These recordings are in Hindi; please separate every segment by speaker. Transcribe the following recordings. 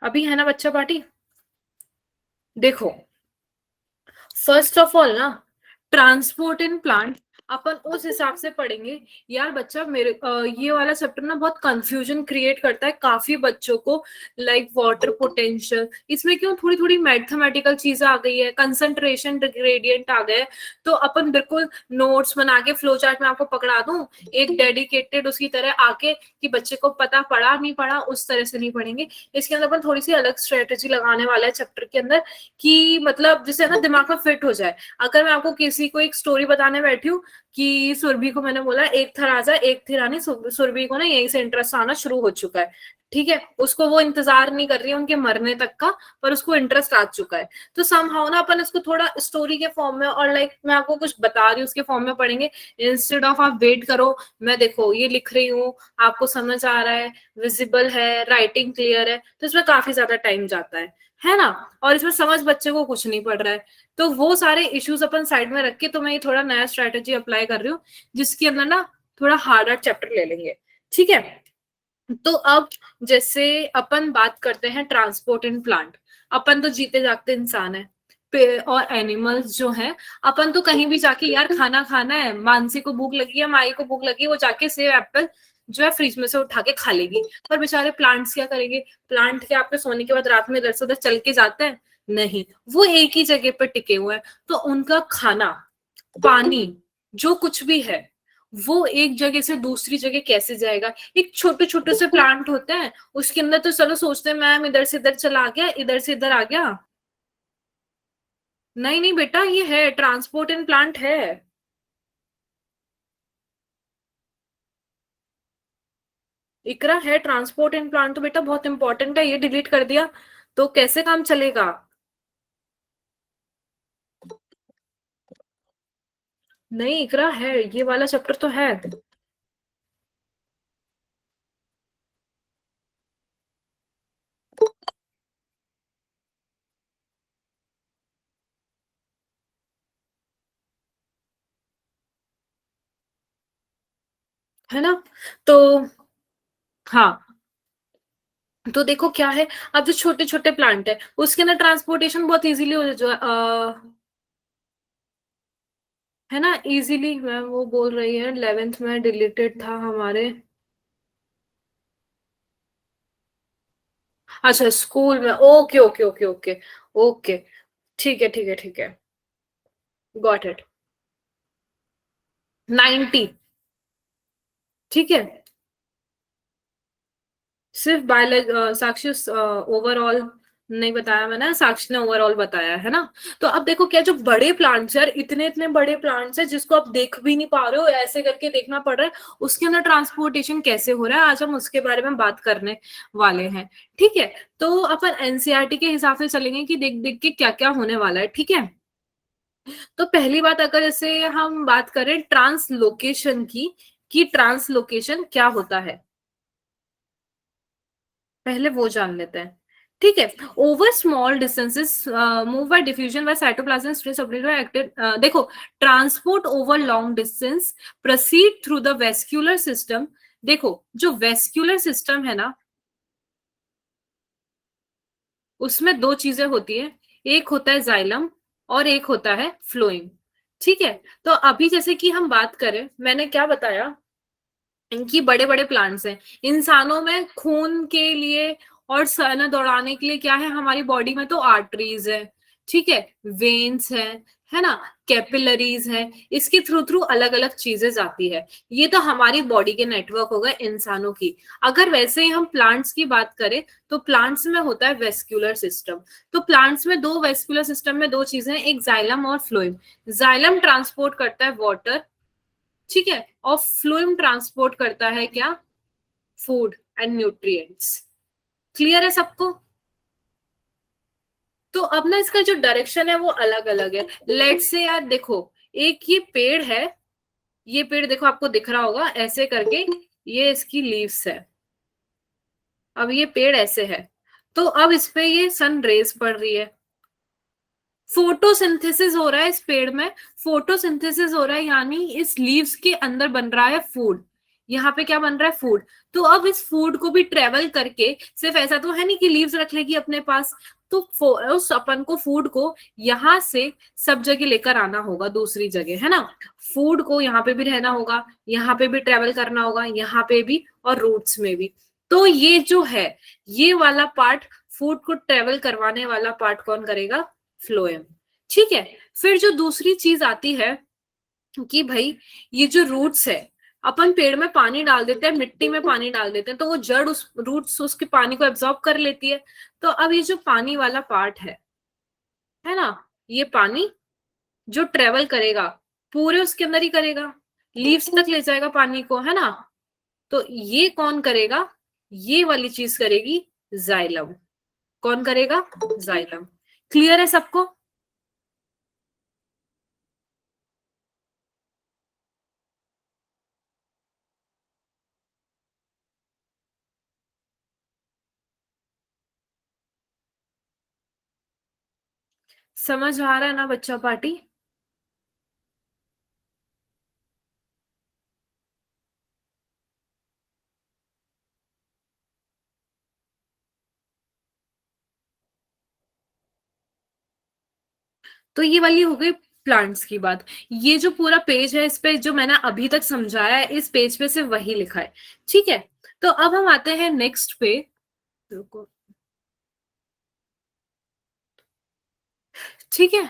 Speaker 1: अभी है ना बच्चा पार्टी। देखो, फर्स्ट ऑफ ऑल ना, ट्रांसपोर्ट इन प्लांट अपन उस हिसाब से पढ़ेंगे। यार बच्चा मेरे ये वाला चैप्टर ना बहुत कंफ्यूजन क्रिएट करता है काफी बच्चों को। लाइक वाटर पोटेंशियल, इसमें क्यों थोड़ी थोड़ी मैथमेटिकल चीजें आ गई है, कंसंट्रेशन ग्रेडियंट आ गए। तो अपन बिल्कुल नोट्स बना के फ्लो चार्ट में आपको पकड़ा दूं एक डेडिकेटेड उसकी तरह आके, कि बच्चे को पता पड़ा नहीं पड़ा उस तरह से नहीं पढ़ेंगे। इसके अंदर अपन थोड़ी सी अलग स्ट्रेटेजी लगाने वाला है चैप्टर के अंदर, कि मतलब जिससे ना दिमाग में फिट हो जाए। अगर मैं आपको किसी को एक स्टोरी बताने बैठी हूँ कि सुरभि को मैंने बोला एक थर राजा एक थी रानी, सुरभि को ना यहीं से इंटरेस्ट आना शुरू हो चुका है। ठीक है, उसको वो इंतजार नहीं कर रही है उनके मरने तक का, पर उसको इंटरेस्ट आ चुका है। तो समहाउ ना अपन इसको थोड़ा स्टोरी के फॉर्म में, और लाइक मैं आपको कुछ बता रही हूँ उसके फॉर्म में पढ़ेंगे। इंस्टेड ऑफ आप वेट करो, मैं देखो ये लिख रही हूँ, आपको समझ आ रहा है, विजिबल है, राइटिंग क्लियर है, तो इसमें काफी ज्यादा टाइम जाता है ना। और इसमें समझ बच्चे को कुछ नहीं पड़ रहा है। तो वो सारे इश्यूज अपन साइड में रख के, तो मैं ये थोड़ा नया स्ट्रेटेजी अप्लाई कर रही हूँ, जिसके अंदर ना थोड़ा हार्डर चैप्टर ले लेंगे। ठीक है, तो अब जैसे अपन बात करते हैं ट्रांसपोर्ट इन प्लांट। अपन तो जीते जागते इंसान है, और एनिमल्स जो हैं, अपन तो कहीं भी जाके यार खाना खाना है, मानसी को भूख लगी है, माई को भूख लगी है, वो जाके सेब एप्पल जो है फ्रिज में से उठा के खा लेगी। पर बेचारे प्लांट्स क्या करेंगे? प्लांट के आपके सोने के बाद रात में इधर से उधर चल के जाते हैं? नहीं, वो एक ही जगह पर टिके हुए हैं। तो उनका खाना, पानी, जो कुछ भी है, वो एक जगह से दूसरी जगह कैसे जाएगा? एक छोटे छोटे से प्लांट होते हैं, उसके अंदर तो चलो सोचते हैं मैम इधर से इधर चला गया, इधर से इधर आ गया। नहीं नहीं बेटा, ये है ट्रांसपोर्ट इन प्लांट है। इकरा है ट्रांसपोर्ट इन प्लांट, तो बेटा बहुत इंपॉर्टेंट है, ये डिलीट कर दिया तो कैसे काम चलेगा? नहीं इकरा है, ये वाला चैप्टर तो है। है ना? तो हाँ, तो देखो क्या है, अब जो छोटे छोटे प्लांट है उसके अंदर ट्रांसपोर्टेशन बहुत इजीली हो जो है ना, इजीली। मैम वो बोल रही है 11th में डिलीटेड था हमारे। अच्छा स्कूल में, okay okay okay okay. Okay, ठीक है ठीक है ठीक है, गॉट इट। 90। ठीक है, सिर्फ बायोलॉजी साक्षी ओवरऑल नहीं बताया मैंने, साक्षी ने ओवरऑल बताया है ना। तो अब देखो क्या, जो बड़े प्लांट्स है, इतने इतने बड़े प्लांट्स है जिसको आप देख भी नहीं पा रहे हो, ऐसे करके देखना पड़ रहा है, उसके अंदर ट्रांसपोर्टेशन कैसे हो रहा है, आज हम उसके बारे में बात करने वाले हैं। ठीक है, तो अपन एनसीईआरटी के हिसाब से चलेंगे कि देख देख के क्या क्या होने वाला है। ठीक है, तो पहली बात अगर जैसे हम बात करें ट्रांसलोकेशन की, कि ट्रांसलोकेशन क्या होता है, पहले वो जान लेते हैं। ठीक है, over small distances move by diffusion by cytoplasm stress active. देखो, transport over long distance proceed through the vascular system. देखो जो वेस्क्यूलर सिस्टम है ना, उसमें दो चीजें होती है, एक होता है जाइलम और एक होता है फ्लोएम। ठीक है, तो अभी जैसे कि हम बात करें, मैंने क्या बताया, इनकी बड़े बड़े प्लांट्स हैं। इंसानों में खून के लिए और सन दौड़ाने के लिए क्या है हमारी बॉडी में, तो आर्टरीज है, ठीक है, वेन्स है ना, कैपिलरीज है, इसके थ्रू थ्रू अलग अलग चीजें जाती है। ये तो हमारी बॉडी के नेटवर्क हो गए इंसानों की। अगर वैसे ही हम प्लांट्स की बात करें, तो प्लांट्स में होता है वेस्क्यूलर सिस्टम। तो प्लांट्स में दो वेस्क्यूलर सिस्टम में दो चीजें हैं, एक जाइलम और फ्लोएम। जाइलम ट्रांसपोर्ट करता है वाटर, ठीक है, और फ्लोएम ट्रांसपोर्ट करता है क्या, फूड एंड न्यूट्रिएंट्स। क्लियर है सबको? तो अब ना इसका जो डायरेक्शन है वो अलग अलग है। लेट से यार देखो, एक ये पेड़ है, ये पेड़ देखो आपको दिख रहा होगा ऐसे करके, ये इसकी लीव्स है। अब ये पेड़ ऐसे है, तो अब इस पे ये सन रेज पड़ रही है, फोटोसिंथेसिस हो रहा है इस पेड़ में। फोटोसिंथेसिस हो रहा है यानी इस लीव्स के अंदर बन रहा है फूड। यहाँ पे क्या बन रहा है, फूड। तो अब इस फूड को भी ट्रेवल करके, सिर्फ ऐसा तो है नहीं कि लीव्स रख लेगी अपने पास, तो उस अपन को फूड को यहाँ से सब जगह लेकर आना होगा, दूसरी जगह, है ना। फूड को यहाँ पे भी रहना होगा, यहाँ पे भी ट्रेवल करना होगा, यहाँ पे भी, और रूट्स में भी। तो ये जो है, ये वाला पार्ट, फूड को ट्रेवल करवाने वाला पार्ट कौन करेगा, फ्लोएम। ठीक है। फिर जो दूसरी चीज आती है कि भाई ये जो रूट्स है, अपन पेड़ में पानी डाल देते हैं, मिट्टी में पानी डाल देते हैं, तो वो जड़ उस रूट्स उसके पानी को एब्जॉर्ब कर लेती है। तो अब ये जो पानी वाला पार्ट है ना, ये पानी जो ट्रेवल करेगा पूरे उसके अंदर ही करेगा, लीव्स तक ले जाएगा पानी को, है ना। तो ये कौन करेगा, ये वाली चीज करेगी जाइलम। कौन करेगा, जाइलम। क्लियर है सबको। समझ आ रहा है ना बच्चा पार्टी। तो ये वाली हो गई प्लांट्स की बात। ये जो पूरा पेज है, इस पे जो मैंने अभी तक समझाया है, इस पेज पे सिर्फ वही लिखा है। ठीक है। तो अब हम आते हैं नेक्स्ट पे। रुको। ठीक है,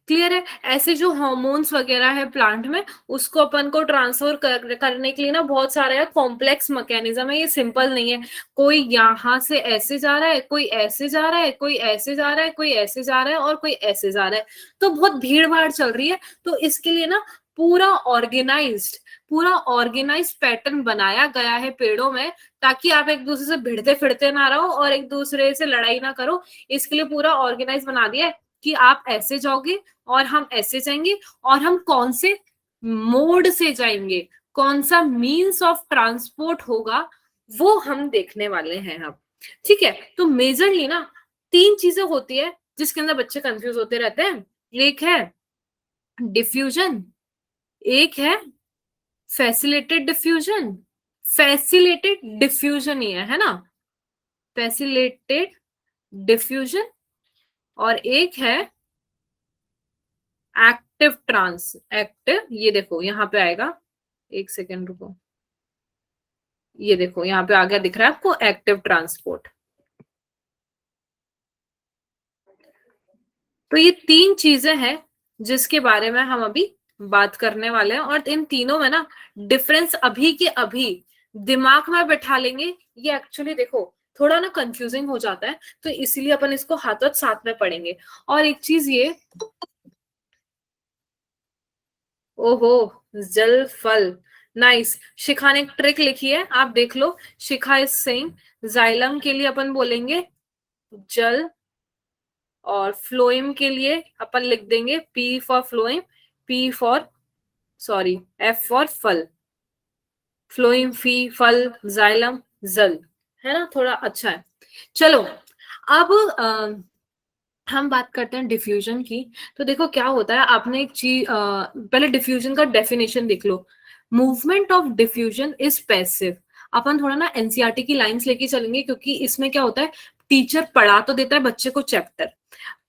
Speaker 1: क्लियर है। ऐसे जो हार्मोन्स वगैरह है प्लांट में, उसको अपन को ट्रांसफर करने के लिए ना बहुत सारे कॉम्प्लेक्स मैकेनिज्म है, ये सिंपल नहीं है। कोई यहाँ से ऐसे जा रहा है, कोई ऐसे जा रहा है, कोई ऐसे जा रहा है, कोई ऐसे जा रहा है, और कोई ऐसे जा रहा है। तो बहुत भीड़ भाड़ चल रही है। तो इसके लिए ना पूरा ऑर्गेनाइज्ड पैटर्न बनाया गया है पेड़ों में, ताकि आप एक दूसरे से भिड़ते फिरते ना रहो और एक दूसरे से लड़ाई ना करो। इसके लिए पूरा ऑर्गेनाइज बना दिया है कि आप ऐसे जाओगे और हम ऐसे जाएंगे, और हम कौन से मोड से जाएंगे, कौन सा मीन्स ऑफ ट्रांसपोर्ट होगा, वो हम देखने वाले हैं अब। ठीक है। तो मेजरली ना तीन चीजें होती है जिसके अंदर बच्चे कंफ्यूज होते रहते हैं। एक है डिफ्यूजन, एक है फैसिलिटेटेड डिफ्यूजन, फैसिलिटेड डिफ्यूजन ही है ना, फैसिलिटेटेड डिफ्यूजन। और एक है एक्टिव, ये देखो यहाँ पे आएगा, एक सेकेंड रुको, ये देखो यहाँ पे आ गया, दिख रहा है आपको, एक्टिव ट्रांसपोर्ट। तो ये तीन चीजें हैं जिसके बारे में हम अभी बात करने वाले हैं, और इन तीनों में ना डिफरेंस अभी के अभी दिमाग में बैठा लेंगे। ये एक्चुअली देखो थोड़ा ना कंफ्यूजिंग हो जाता है, तो इसीलिए अपन इसको हाथों साथ में पढ़ेंगे। और एक चीज ये, ओहो, जल फल, नाइस। शिखा ने एक ट्रिक लिखी है, आप देख लो। शिखा इज सेइंग जाइलम के लिए अपन बोलेंगे जल, और फ्लोएम के लिए अपन लिख देंगे P for phloem, P for, sorry, F for फल। फ्लोएम, फी, फल, जाइलम, जल, है ना, थोड़ा अच्छा है। चलो अब हम बात करते हैं डिफ्यूजन की। तो देखो क्या होता है, आपने एक चीज पहले डिफ्यूजन का डेफिनेशन देख लो। Movement of diffusion is passive. अपन थोड़ा ना एनसीईआरटी की लाइंस लेके चलेंगे, क्योंकि इसमें क्या होता है, टीचर पढ़ा तो देता है बच्चे को चैप्टर,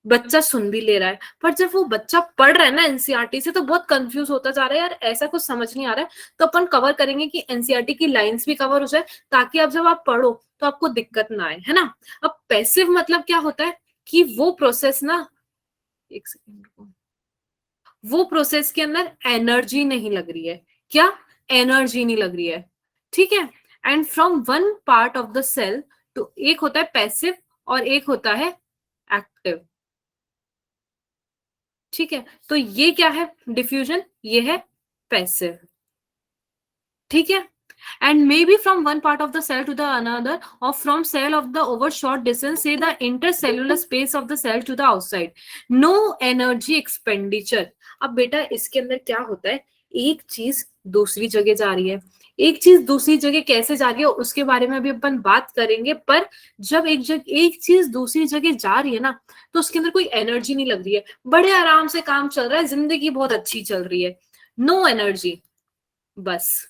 Speaker 1: बच्चा सुन भी ले रहा है, पर जब वो बच्चा पढ़ रहा है ना एनसीईआरटी से, तो बहुत कंफ्यूज होता जा रहा है, यार ऐसा कुछ समझ नहीं आ रहा है। तो अपन कवर करेंगे कि एनसीईआरटी की लाइंस भी कवर हो जाए, ताकि अब जब आप पढ़ो तो आपको दिक्कत ना आए, है ना। अब पैसिव मतलब क्या होता है, कि वो प्रोसेस ना, एक सेकेंड रुको, वो प्रोसेस के अंदर एनर्जी नहीं लग रही है। क्या, एनर्जी नहीं लग रही है। ठीक है। And from one part of the cell, तो एक होता है पैसिव और एक होता है एक्टिव। ठीक है। तो ये क्या है, डिफ्यूजन, ये है पैसिव। ठीक है। and maybe from one part of the cell to the another, or from cell of the over short distance, say the intercellular space of the cell to the outside, no energy expenditure। अब बेटा इसके अंदर क्या होता है, एक चीज दूसरी जगह जा रही है, एक चीज दूसरी जगह कैसे जा रही है उसके बारे में अभी अपन बात करेंगे। पर जब एक चीज दूसरी जगह जा रही है ना, तो उसके अंदर कोई एनर्जी नहीं लग रही है, बड़े आराम से काम चल रहा है, जिंदगी बहुत अच्छी चल रही है, नो एनर्जी, बस।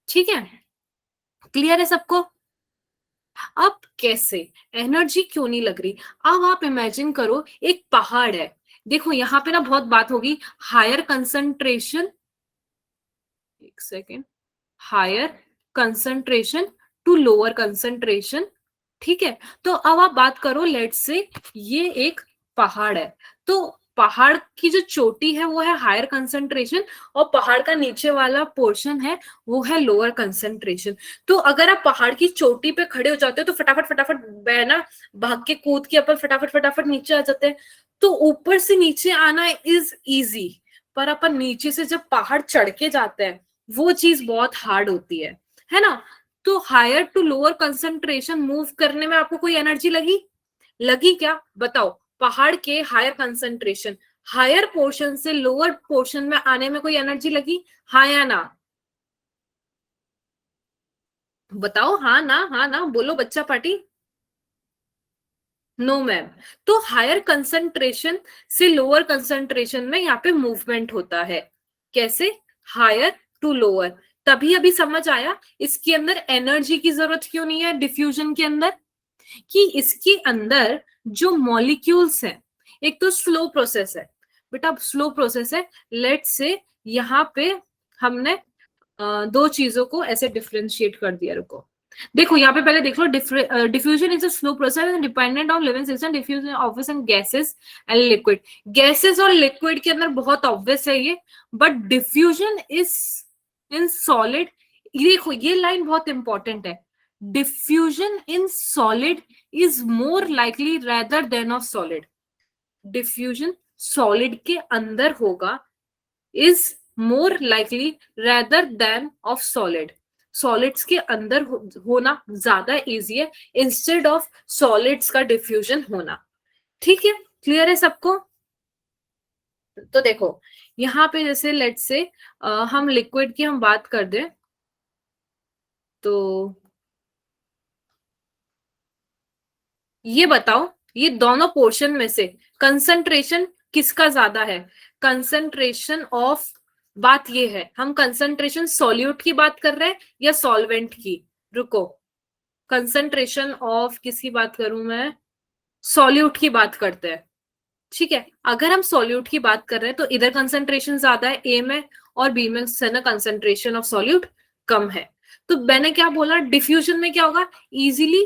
Speaker 1: ठीक है। क्लियर है सबको? अब कैसे, एनर्जी क्यों नहीं लग रही? अब आप इमेजिन करो एक पहाड़ है, देखो यहाँ पे ना बहुत बात होगी, हायर कंसंट्रेशन, एक second, higher concentration to lower concentration, ठीक है? तो अब आप बात करो, लेट्स से ये एक पहाड़ है, तो पहाड़ की जो चोटी है वो है हायर कंसंट्रेशन, और पहाड़ का नीचे वाला पोर्शन है वो है लोअर कंसंट्रेशन। तो अगर आप पहाड़ की चोटी पे खड़े हो जाते हो तो फटाफट फटाफट बहना, भाग के कूद के अपन फटाफट फटाफट नीचे आ जाते हैं, तो ऊपर से नीचे आना इज इजी, पर अपन नीचे से जब पहाड़ चढ़ के जाते हैं वो चीज बहुत हार्ड होती है ना? तो higher to lower concentration move करने में आपको कोई एनर्जी लगी? लगी क्या बताओ? पहाड़ के हायर कंसंट्रेशन, हायर पोर्शन से लोअर पोर्शन में आने में कोई एनर्जी लगी? हाँ या ना? बताओ, हाँ ना बोलो बच्चा पार्टी। No ma'am. तो हायर कंसंट्रेशन से लोअर कंसंट्रेशन में यहाँ पे मूवमेंट होता है। कैसे? Higher to lower. तभी अभी समझ आया इसके अंदर एनर्जी की जरूरत क्यों नहीं है डिफ्यूजन के अंदर, कि इसके अंदर जो मॉलिक्यूल्स हैं, एक तो स्लो प्रोसेस है बेटा, स्लो प्रोसेस है। लेट से यहाँ पे हमने दो चीजों को ऐसे डिफ्रेंशिएट कर दिया, रुको देखो यहाँ पे पहले देख लो, diffusion is a slow process dependent on living system, diffusion obvious in gases and liquid. Gases और लिक्विड के अंदर बहुत ऑब्वियस है ये, but diffusion is in solid. देखो ये लाइन बहुत इंपॉर्टेंट है, diffusion in solid is more likely rather than of solid. Diffusion solid के अंदर होगा is more likely rather than of solid। Solids के अंदर होना ज्यादा इजी है इंस्टेड ऑफ सॉलिड्स का डिफ्यूजन होना। ठीक है, क्लियर है सबको? तो देखो यहाँ पे जैसे लेट्स से हम लिक्विड की हम बात कर दें, तो ये बताओ, ये दोनों पोर्शन में से कंसंट्रेशन किसका ज्यादा है? कंसंट्रेशन ऑफ, बात ये है हम कंसंट्रेशन सॉल्यूट की बात कर रहे हैं या सॉल्वेंट की? रुको, कंसंट्रेशन ऑफ किसकी बात करूं मैं? सॉल्यूट की बात करते हैं, ठीक है? अगर हम सॉल्यूट की बात कर रहे हैं तो इधर कंसंट्रेशन ज्यादा है ए में, और बी में से ना कंसंट्रेशन ऑफ सॉल्यूट कम है। तो मैंने क्या बोला, डिफ्यूजन में क्या होगा, easily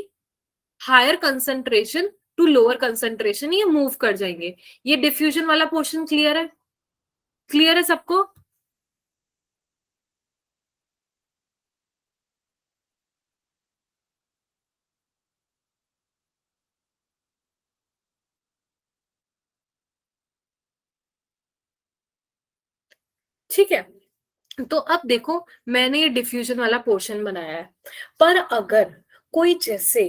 Speaker 1: higher concentration to lower concentration ये मूव कर जाएंगे। ये डिफ्यूजन वाला पोर्शन क्लियर है? क्लियर है सबको? ठीक है, तो अब देखो मैंने ये डिफ्यूजन वाला पोर्शन बनाया है, पर अगर कोई जैसे,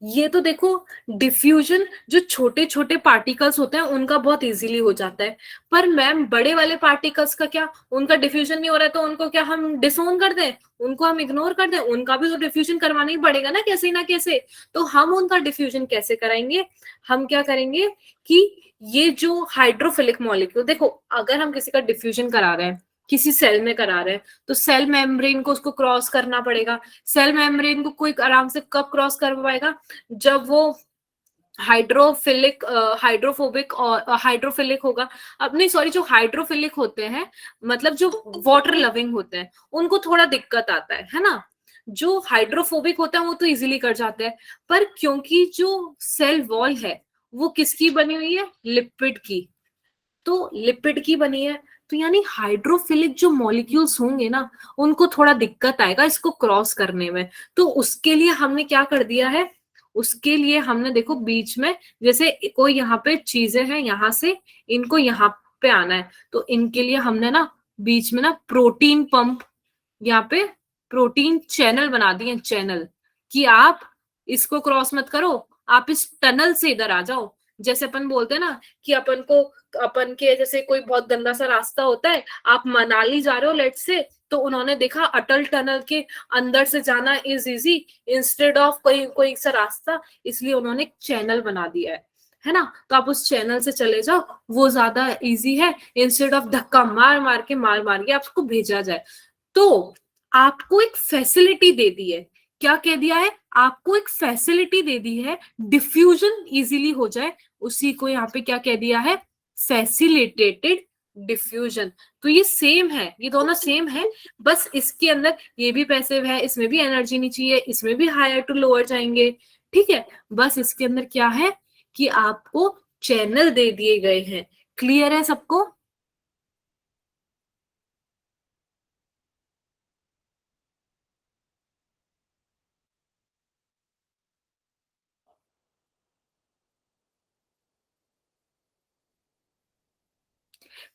Speaker 1: ये तो देखो डिफ्यूजन जो छोटे छोटे पार्टिकल्स होते हैं उनका बहुत इजीली हो जाता है, पर मैम बड़े वाले पार्टिकल्स का क्या? उनका डिफ्यूजन नहीं हो रहा है तो उनको क्या हम डिसोन कर दें, उनको हम इग्नोर कर दें? उनका भी तो डिफ्यूजन करवाना ही पड़ेगा ना कैसे ना कैसे। तो हम उनका डिफ्यूजन कैसे कराएंगे? हम क्या करेंगे कि ये जो हाइड्रोफिलिक मॉलिक्यूल, देखो अगर हम किसी का डिफ्यूजन करा रहे हैं, किसी सेल में करा रहे हैं, तो सेल मेम्ब्रेन को उसको क्रॉस करना पड़ेगा। सेल मेम्ब्रेन को कोई आराम से कब क्रॉस कर पाएगा? जब वो हाइड्रोफिलिक हाइड्रोफोबिक और हाइड्रोफिलिक होगा। अब नहीं सॉरी, जो हाइड्रोफिलिक होते हैं मतलब जो वाटर लविंग होते हैं उनको थोड़ा दिक्कत आता है ना? जो हाइड्रोफोबिक होता है वो तो इजीली कर जाते हैं, पर क्योंकि जो सेल वॉल है वो किसकी बनी हुई है? लिपिड की। तो लिपिड की बनी है, तो यानी हाइड्रोफिलिक जो मॉलिक्यूल्स होंगे ना उनको थोड़ा दिक्कत आएगा इसको क्रॉस करने में। तो उसके लिए हमने क्या कर दिया है, उसके लिए हमने देखो बीच में जैसे कोई यहाँ पे चीजें हैं, यहाँ से इनको यहाँ पे आना है, तो इनके लिए हमने ना बीच में ना प्रोटीन पंप, यहाँ पे प्रोटीन चैनल बना दिए, चैनल, कि आप इसको क्रॉस मत करो, आप इस टनल से इधर आ जाओ। जैसे अपन बोलते हैं ना कि अपन को, अपन के जैसे कोई बहुत गंदा सा रास्ता होता है, आप मनाली जा रहे हो लेट से, तो उन्होंने देखा अटल टनल के अंदर से जाना इज इजी इंस्टेड ऑफ कोई कोई सा रास्ता, इसलिए उन्होंने एक चैनल बना दिया है ना? तो आप उस चैनल से चले जाओ, वो ज्यादा इजी है, इंस्टेड ऑफ धक्का मार मार के आपको भेजा जाए। तो आपको एक फैसिलिटी दे दी है क्या कह दिया है, आपको एक फैसिलिटी दे दी है डिफ्यूजन इजीली हो जाए, उसी को यहाँ पे क्या कह दिया है, फैसिलिटेटेड डिफ्यूजन। तो ये सेम है, ये दोनों सेम है, बस इसके अंदर ये भी पैसिव है, इसमें भी एनर्जी नहीं चाहिए, इसमें भी हायर टू लोअर जाएंगे, ठीक है। बस इसके अंदर क्या है कि आपको चैनल दे दिए गए हैं। क्लियर है सबको?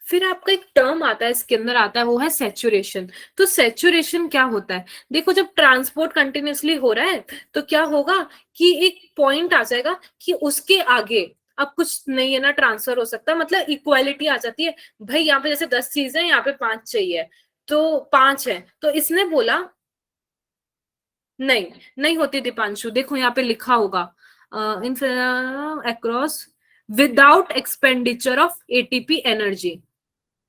Speaker 1: फिर आपका एक टर्म आता है इसके अंदर आता है, वो है सेचुरेशन। तो सेचुरेशन क्या होता है, देखो जब ट्रांसपोर्ट कंटिन्यूअसली हो रहा है तो क्या होगा कि एक पॉइंट आ जाएगा कि उसके आगे अब कुछ नहीं है ना ट्रांसफर हो सकता, मतलब इक्वालिटी आ जाती है। भाई यहाँ पे जैसे 10 चीजें, यहाँ पे 5 चाहिए, तो 5 है, तो इसने बोला नहीं, नहीं होती दीपांशु, देखो यहाँ पे लिखा होगा इन across without expenditure of ATP energy.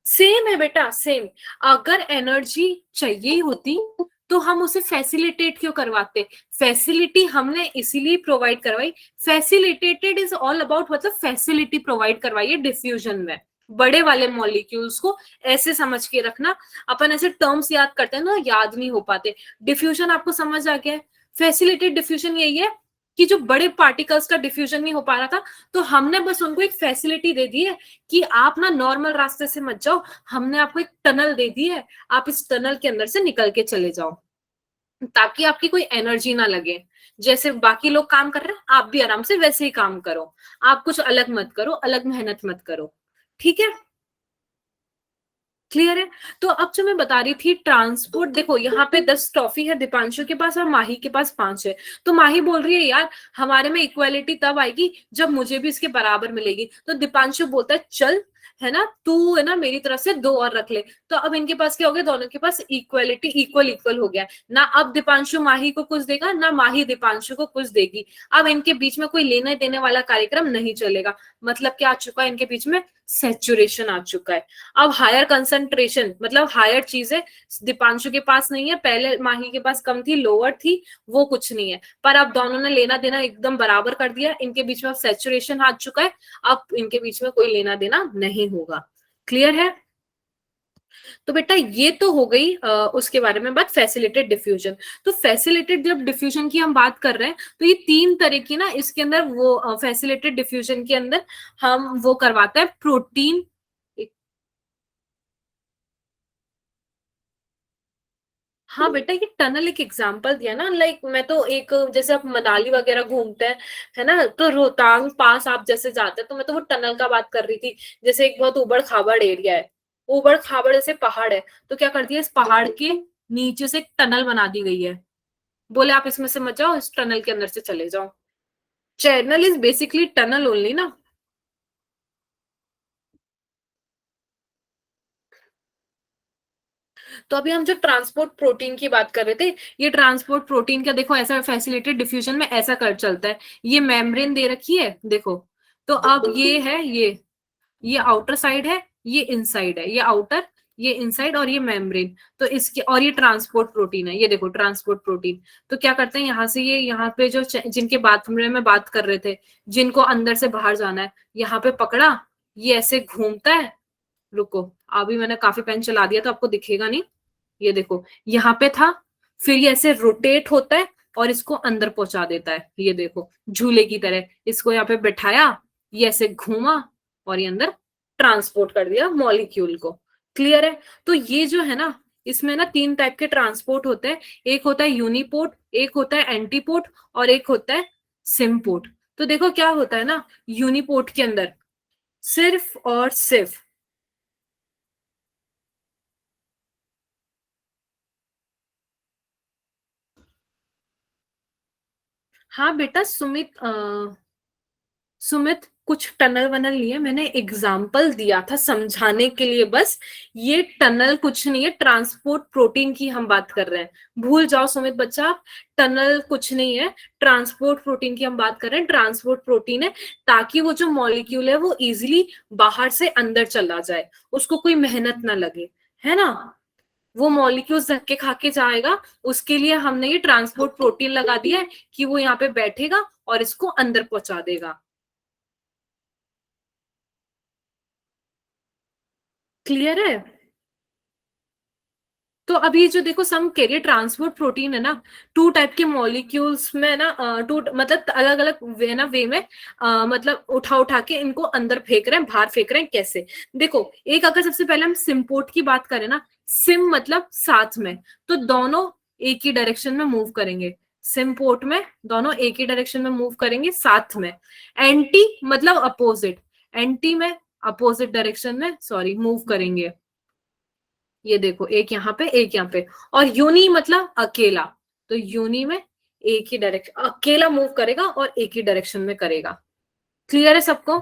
Speaker 1: Same है बेटा, सेम। अगर एनर्जी चाहिए ही होती तो हम उसे फैसिलिटेट क्यों करवाते, फैसिलिटी हमने इसीलिए प्रोवाइड करवाई। फैसिलिटेटेड इज ऑल अबाउट, मतलब फैसिलिटी प्रोवाइड करवाई है डिफ्यूजन में। बड़े वाले मॉलिक्यूल्स को ऐसे समझ के रखना, अपन ऐसे टर्म्स याद करते हैं ना, याद नहीं हो पाते। डिफ्यूजन आपको समझ आ गया है, फैसिलिटेटेड डिफ्यूजन यही है कि जो बड़े पार्टिकल्स का डिफ्यूजन नहीं हो पा रहा था, तो हमने बस उनको एक फैसिलिटी दे दी है कि आप ना नॉर्मल रास्ते से मत जाओ, हमने आपको एक टनल दे दी है, आप इस टनल के अंदर से निकल के चले जाओ, ताकि आपकी कोई एनर्जी ना लगे। जैसे बाकी लोग काम कर रहे हैं, आप भी आराम से वैसे ही काम करो, आप कुछ अलग मत करो, अलग मेहनत मत करो, ठीक है। क्लियर है? तो अब जो मैं बता रही थी ट्रांसपोर्ट, देखो यहाँ पे 10 टॉफी है दीपांशु के पास और माही के पास 5 है। तो माही बोल रही है यार हमारे में इक्वालिटी तब आएगी जब मुझे भी इसके बराबर मिलेगी। तो दीपांशु बोलता है चल, है ना, तू है ना मेरी तरफ से 2 और रख ले। तो अब इनके पास क्या हो गया, दोनों के पास इक्वालिटी, इक्वल इक्वल हो गया ना। अब दीपांशु माही को कुछ देगा ना, माही दीपांशु को कुछ देगी। अब इनके बीच में कोई लेने देने वाला कार्यक्रम नहीं चलेगा। मतलब क्या आ चुका है, इनके बीच में सेचुरेशन आ चुका है। अब हायर कंसंट्रेशन, मतलब हायर चीजें दीपांशु के पास नहीं है, पहले माही के पास कम थी, लोअर थी, वो कुछ नहीं है। पर अब दोनों ने लेना देना एकदम बराबर कर दिया, इनके बीच में अब सेचुरेशन आ चुका है। अब इनके बीच में कोई लेना देना नहीं होगा। क्लियर है? तो बेटा ये तो हो गई उसके बारे में बात, फैसिलिटेड डिफ्यूजन। तो फैसिलिटेड जब डिफ्यूजन की हम बात कर रहे हैं, तो ये 3 तरह की ना, इसके अंदर वो फैसिलिटेड डिफ्यूजन के अंदर हम वो करवाते हैं प्रोटीन। हाँ बेटा, ये टनल एक एग्जांपल दिया ना, लाइक मैं तो एक, जैसे आप मनाली वगैरह घूमते हैं, है ना, तो रोहतांग पास आप जैसे जाते हैं, तो मैं तो वो टनल का बात कर रही थी। जैसे एक बहुत उबड़ खाबड़ एरिया है, उबड़ खाबड़ जैसे पहाड़ है, तो क्या कर दिया, इस पहाड़ के नीचे से एक टनल बना दी गई है। बोले आप इसमें से मत जाओ, इस टनल के अंदर से चले जाओ। Channel is basically tunnel only ना। तो अभी हम जो ट्रांसपोर्ट प्रोटीन की बात कर रहे थे, ये ट्रांसपोर्ट प्रोटीन का देखो ऐसा फैसिलिटेड डिफ्यूजन में ऐसा कर चलता है। ये मेम्ब्रेन दे रखी है देखो, तो अब ये है, ये आउटर साइड है, ये इनसाइड है, ये आउटर, ये इनसाइड, और ये मेम्ब्रेन। तो इसके, और ये ट्रांसपोर्ट प्रोटीन है, ये देखो ट्रांसपोर्ट प्रोटीन। तो क्या करते हैं, यहाँ से ये, यहाँ पे जो जिनके बाथरूम में बात कर रहे थे, जिनको अंदर से बाहर जाना है, यहाँ पे पकड़ा, ये ऐसे घूमता है। रुको, अभी मैंने काफी पेन चला दिया तो आपको दिखेगा नहीं, ये देखो यहाँ पे था, फिर ये ऐसे रोटेट होता है और इसको अंदर पहुंचा देता है। ये देखो झूले की तरह इसको यहाँ पे बैठाया, ये ऐसे घूमा और ये अंदर ट्रांसपोर्ट कर दिया मॉलिक्यूल को। क्लियर है? तो ये जो है ना, इसमें ना 3 टाइप के ट्रांसपोर्ट होते हैं। एक होता है यूनिपोर्ट, एक होता है एंटीपोर्ट, और एक होता है सिम्पोर्ट। तो देखो क्या होता है ना, यूनिपोर्ट के अंदर सिर्फ और सिर्फ, हाँ बेटा सुमित कुछ टनल वनल लिए, मैंने एग्जाम्पल दिया था समझाने के लिए बस। ये टनल कुछ नहीं है, ट्रांसपोर्ट प्रोटीन की हम बात कर रहे हैं। भूल जाओ सुमित बच्चा आप, टनल कुछ नहीं है, ट्रांसपोर्ट प्रोटीन की हम बात कर रहे हैं। ट्रांसपोर्ट प्रोटीन है ताकि वो जो मॉलिक्यूल है वो इजिली बाहर से अंदर चला जाए, उसको कोई मेहनत ना लगे, है ना। वो मॉलिक्यूल्स धक्के खा के जाएगा, उसके लिए हमने ये ट्रांसपोर्ट प्रोटीन लगा दिया है कि वो यहाँ पे बैठेगा और इसको अंदर पहुंचा देगा। क्लियर है? तो अभी जो देखो सम कह रही है ट्रांसपोर्ट प्रोटीन है ना, टू टाइप के मॉलिक्यूल्स में ना, टू मतलब अलग अलग वे ना वे में, मतलब उठा उठा के इनको अंदर फेंक रहे हैं, बाहर फेंक रहे हैं, कैसे? देखो, एक अगर सबसे पहले हम सिम्पोर्ट की बात करें ना, सिम मतलब साथ में, तो दोनों एक ही डायरेक्शन में मूव करेंगे। सिम्पोर्ट में दोनों एक ही डायरेक्शन में मूव करेंगे साथ में। एंटी मतलब अपोजिट, एंटी में अपोजिट डायरेक्शन में सॉरी मूव करेंगे। ये देखो, एक यहाँ पे एक यहाँ पे। और यूनी मतलब अकेला, तो यूनी में एक ही डायरेक्शन, अकेला मूव करेगा और एक ही डायरेक्शन में करेगा। क्लियर है सबको?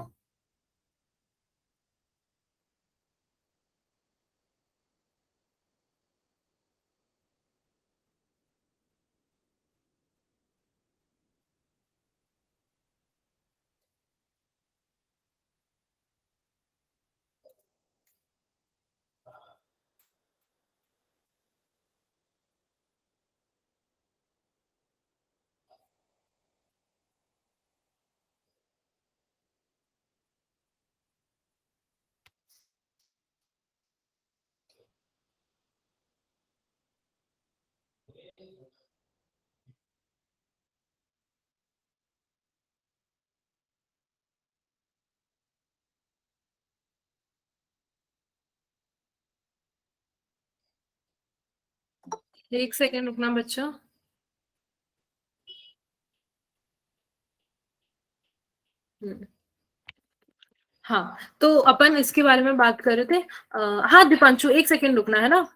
Speaker 1: एक सेकेंड रुकना बच्चा। हम्म, हाँ, तो अपन इसके बारे में बात कर रहे थे। हाँ दीपांशु, एक सेकेंड रुकना है ना।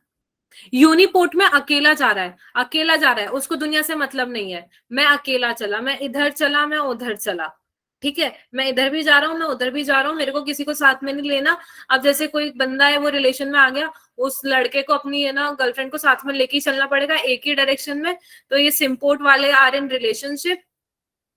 Speaker 1: यूनिपोर्ट में अकेला जा रहा है, अकेला जा रहा है, उसको दुनिया से मतलब नहीं है। मैं अकेला चला, मैं इधर चला, मैं उधर चला, ठीक है, मैं इधर भी जा रहा हूँ, मैं उधर भी जा रहा हूँ, मेरे को किसी को साथ में नहीं लेना। अब जैसे कोई बंदा है, वो रिलेशन में आ गया, उस लड़के को अपनी है ना गर्लफ्रेंड को साथ में लेके ही चलना पड़ेगा एक ही डायरेक्शन में। तो ये सिम्पोर्ट वाले आर इन रिलेशनशिप,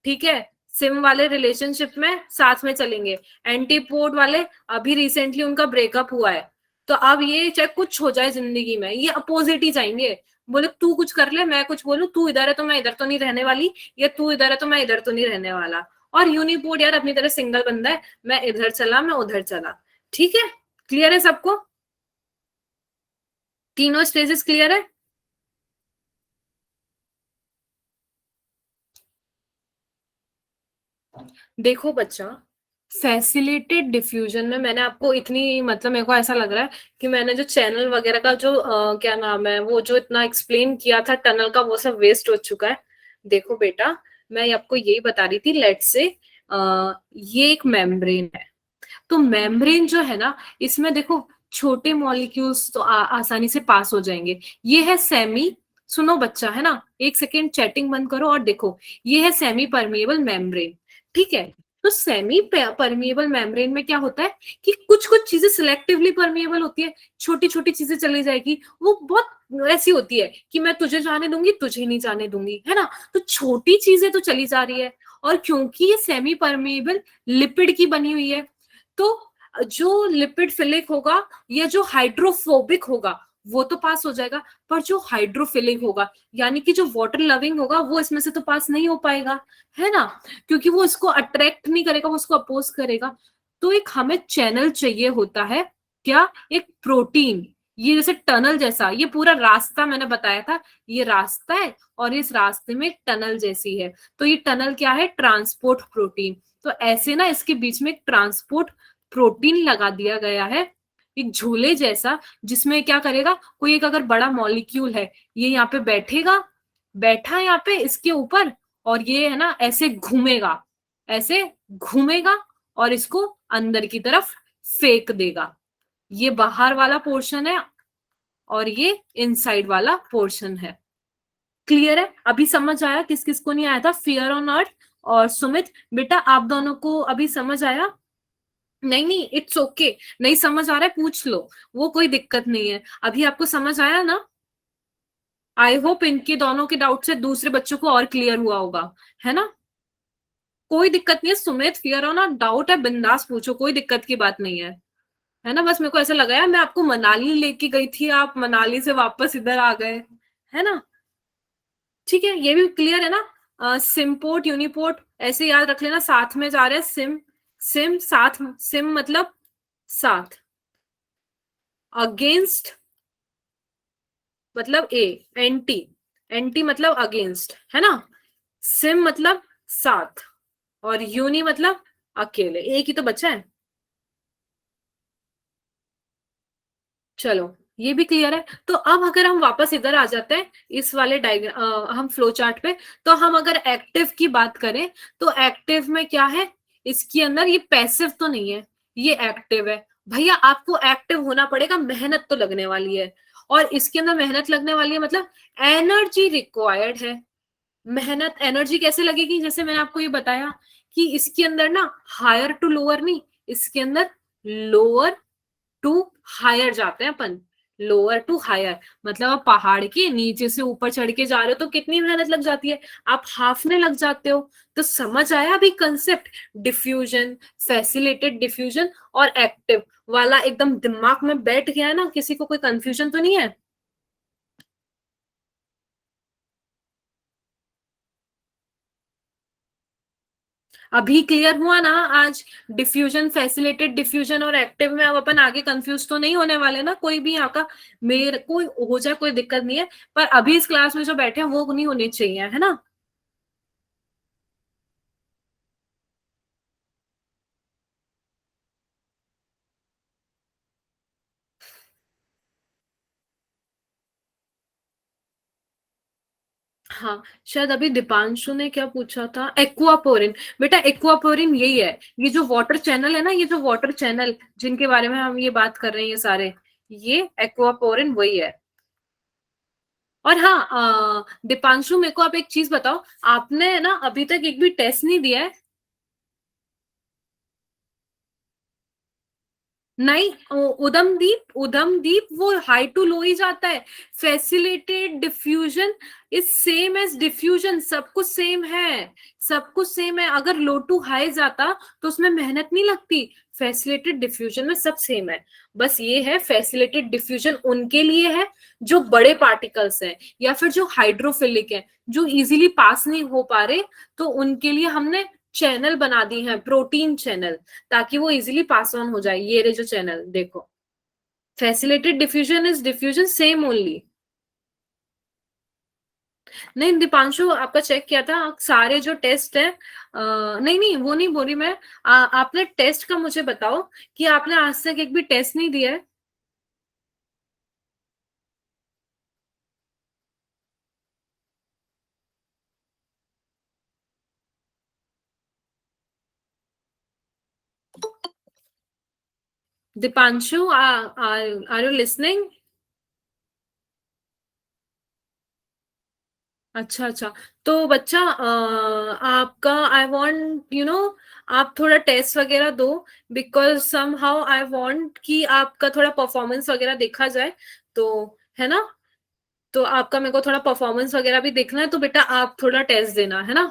Speaker 1: ठीक है, सिम वाले रिलेशनशिप में साथ में चलेंगे। एंटीपोड वाले अभी रिसेंटली उनका ब्रेकअप हुआ है, तो अब ये चाहे कुछ हो जाए जिंदगी में, ये अपोजिट ही जाएंगे। बोले तू कुछ कर ले, मैं कुछ बोलूं, तू इधर है तो मैं इधर तो नहीं रहने वाली, या तू इधर है तो मैं इधर तो नहीं रहने वाला। और यूनिपोड यार अपनी तरह सिंगल बंदा है, मैं इधर चला, मैं उधर चला। ठीक है? क्लियर है सबको? तीनों स्टेजेस क्लियर है? देखो बच्चा, फैसिलिटेड डिफ्यूजन में मैंने आपको इतनी, मतलब मेरे को ऐसा लग रहा है कि मैंने जो चैनल वगैरह का जो क्या नाम है, वो जो इतना एक्सप्लेन किया था टनल का, वो सब वेस्ट हो चुका है। देखो बेटा, मैं आपको यही बता रही थी, लेट से ये एक मेम्ब्रेन है, तो मेम्ब्रेन जो है ना, इसमें देखो छोटे मॉलिक्यूल्स तो आसानी से पास हो जाएंगे। ये है सेमी, सुनो बच्चा है ना, एक सेकेंड चैटिंग बंद करो और देखो, ये है सेमी परमिएबल मेम्ब्रेन, ठीक है। तो सेमी परमिएबल मेम्ब्रेन में क्या होता है कि कुछ कुछ चीजें सिलेक्टिवली परमिएबल होती है, छोटी छोटी चीजें चली जाएगी, वो बहुत ऐसी होती है कि मैं तुझे जाने दूंगी, तुझे नहीं जाने दूंगी, है ना, तो छोटी चीजें तो चली जा रही है। और क्योंकि ये सेमी परमिएबल लिपिड की बनी हुई है, तो जो लिपिड फिलिक होगा या जो हाइड्रोफोबिक होगा वो तो पास हो जाएगा, पर जो हाइड्रोफिलिक होगा यानी कि जो वाटर लविंग होगा, वो इसमें से तो पास नहीं हो पाएगा, है ना, क्योंकि वो इसको अट्रैक्ट नहीं करेगा, वो उसको अपोज करेगा। तो एक हमें चैनल चाहिए होता है, क्या? एक प्रोटीन, ये जैसे टनल जैसा, ये पूरा रास्ता मैंने बताया था, ये रास्ता है और इस रास्ते में एक टनल जैसी है, तो ये टनल क्या है? Transport protein. तो ऐसे ना इसके बीच में एक ट्रांसपोर्ट प्रोटीन लगा दिया गया है, एक झूले जैसा, जिसमें क्या करेगा, कोई एक अगर बड़ा मॉलिक्यूल है, ये यहाँ पे बैठेगा, बैठा यहाँ पे इसके ऊपर, और ये है ना ऐसे घूमेगा, ऐसे घूमेगा और इसको अंदर की तरफ फेंक देगा। ये बाहर वाला पोर्शन है और ये इनसाइड वाला पोर्शन है। क्लियर है? अभी समझ आया किस किस को नहीं आया था? फियर ऑन अर्थ और सुमित, बेटा आप दोनों को अभी समझ आया? नहीं नहीं, इट्स ओके, नहीं समझ आ रहा है पूछ लो, वो कोई दिक्कत नहीं है, अभी आपको समझ आया ना? आई होप इनके दोनों के डाउट से दूसरे बच्चों को और क्लियर हुआ होगा, है ना? कोई दिक्कत नहीं है सुमित, फियर हो ना, डाउट है बिंदास पूछो, कोई दिक्कत की बात नहीं है। है ना, बस मेरे को ऐसा लगा यार मैं आपको मनाली लेके गई थी, आप मनाली से वापस इधर आ गए, है ना। ठीक है, ये भी क्लियर है ना। सिमपोर्ट यूनिपोर्ट ऐसे याद रख लेना, साथ में जा रहे हैं, सिम सिम साथ, सिम मतलब साथ, अगेंस्ट मतलब ए, एंटी, एंटी मतलब अगेंस्ट, है ना। सिम मतलब साथ, और यूनि मतलब अकेले, एक ही तो बचा है। चलो ये भी क्लियर है। तो अब अगर हम वापस इधर आ जाते हैं इस वाले डायग्राम, हम फ्लो चार्ट पे, तो हम अगर एक्टिव की बात करें तो एक्टिव में क्या है, इसके अंदर ये पैसिव तो नहीं है, ये एक्टिव है। भैया आपको एक्टिव होना पड़ेगा, मेहनत तो लगने वाली है, और इसके अंदर मेहनत लगने वाली है मतलब एनर्जी रिक्वायर्ड है। मेहनत एनर्जी कैसे लगेगी, जैसे मैंने आपको ये बताया कि इसके अंदर ना हायर टू लोअर नहीं, इसके अंदर लोअर टू हायर जाते हैं अपन, लोअर टू हायर, मतलब आप पहाड़ के नीचे से ऊपर चढ़ के जा रहे हो तो कितनी मेहनत लग जाती है, आप हाफने लग जाते हो। तो समझ आया अभी कंसेप्ट, डिफ्यूजन, फैसिलिटेड डिफ्यूजन और एक्टिव वाला एकदम दिमाग में बैठ गया है ना, किसी को कोई कंफ्यूजन तो नहीं है। अभी क्लियर हुआ ना आज, डिफ्यूजन, फैसिलिटेड डिफ्यूजन और एक्टिव में अब अपन आगे कंफ्यूज तो नहीं होने वाले ना, कोई भी यहाँ का, मेरे कोई हो जाए कोई दिक्कत नहीं है, पर अभी इस क्लास में जो बैठे हैं वो नहीं होनी चाहिए, है ना। हाँ, शायद अभी दीपांशु ने क्या पूछा था, एक्वापोरिन। बेटा एक्वापोरिन यही है, ये जो वाटर चैनल है ना, ये जो वाटर चैनल जिनके बारे में हम ये बात कर रहे हैं ये सारे, ये एक्वापोरिन वही है। और हाँ, दीपांशु मेरे को आप एक चीज बताओ, आपने ना अभी तक एक भी टेस्ट नहीं दिया है। नहीं, उदमदीप, उदमदीप वो हाई टू लो ही जाता है। Facilitated diffusion is same as diffusion, सब कुछ सेम है, सब कुछ सेम है। अगर लो टू हाई जाता तो उसमें मेहनत नहीं लगती, फैसिलिटेड डिफ्यूजन में सब सेम है। बस ये है फैसिलिटेड डिफ्यूजन उनके लिए है जो बड़े पार्टिकल्स हैं या फिर जो हाइड्रोफिलिक हैं, जो इजीली पास नहीं हो पा रहे, तो उनके लिए हमने चैनल बना दी है, प्रोटीन चैनल, ताकि वो इजीली पास ऑन हो जाए। ये रहे जो चैनल देखो, facilitated diffusion is diffusion same only. नहीं दीपांशु, आपका चेक किया था सारे जो टेस्ट है, नहीं नहीं वो नहीं बोली मैं, आपने टेस्ट का मुझे बताओ कि आपने आज तक एक भी टेस्ट नहीं दिया है। Deepanshu, are you listening? अच्छा अच्छा, तो बच्चा आपका आई वांट यू नो, आप थोड़ा टेस्ट वगैरह दो, because somehow I want कि आपका थोड़ा परफॉर्मेंस वगैरह देखा जाए, तो है ना। तो आपका मेरे को थोड़ा परफॉर्मेंस वगैरह भी देखना है, तो बेटा आप थोड़ा टेस्ट देना, है ना।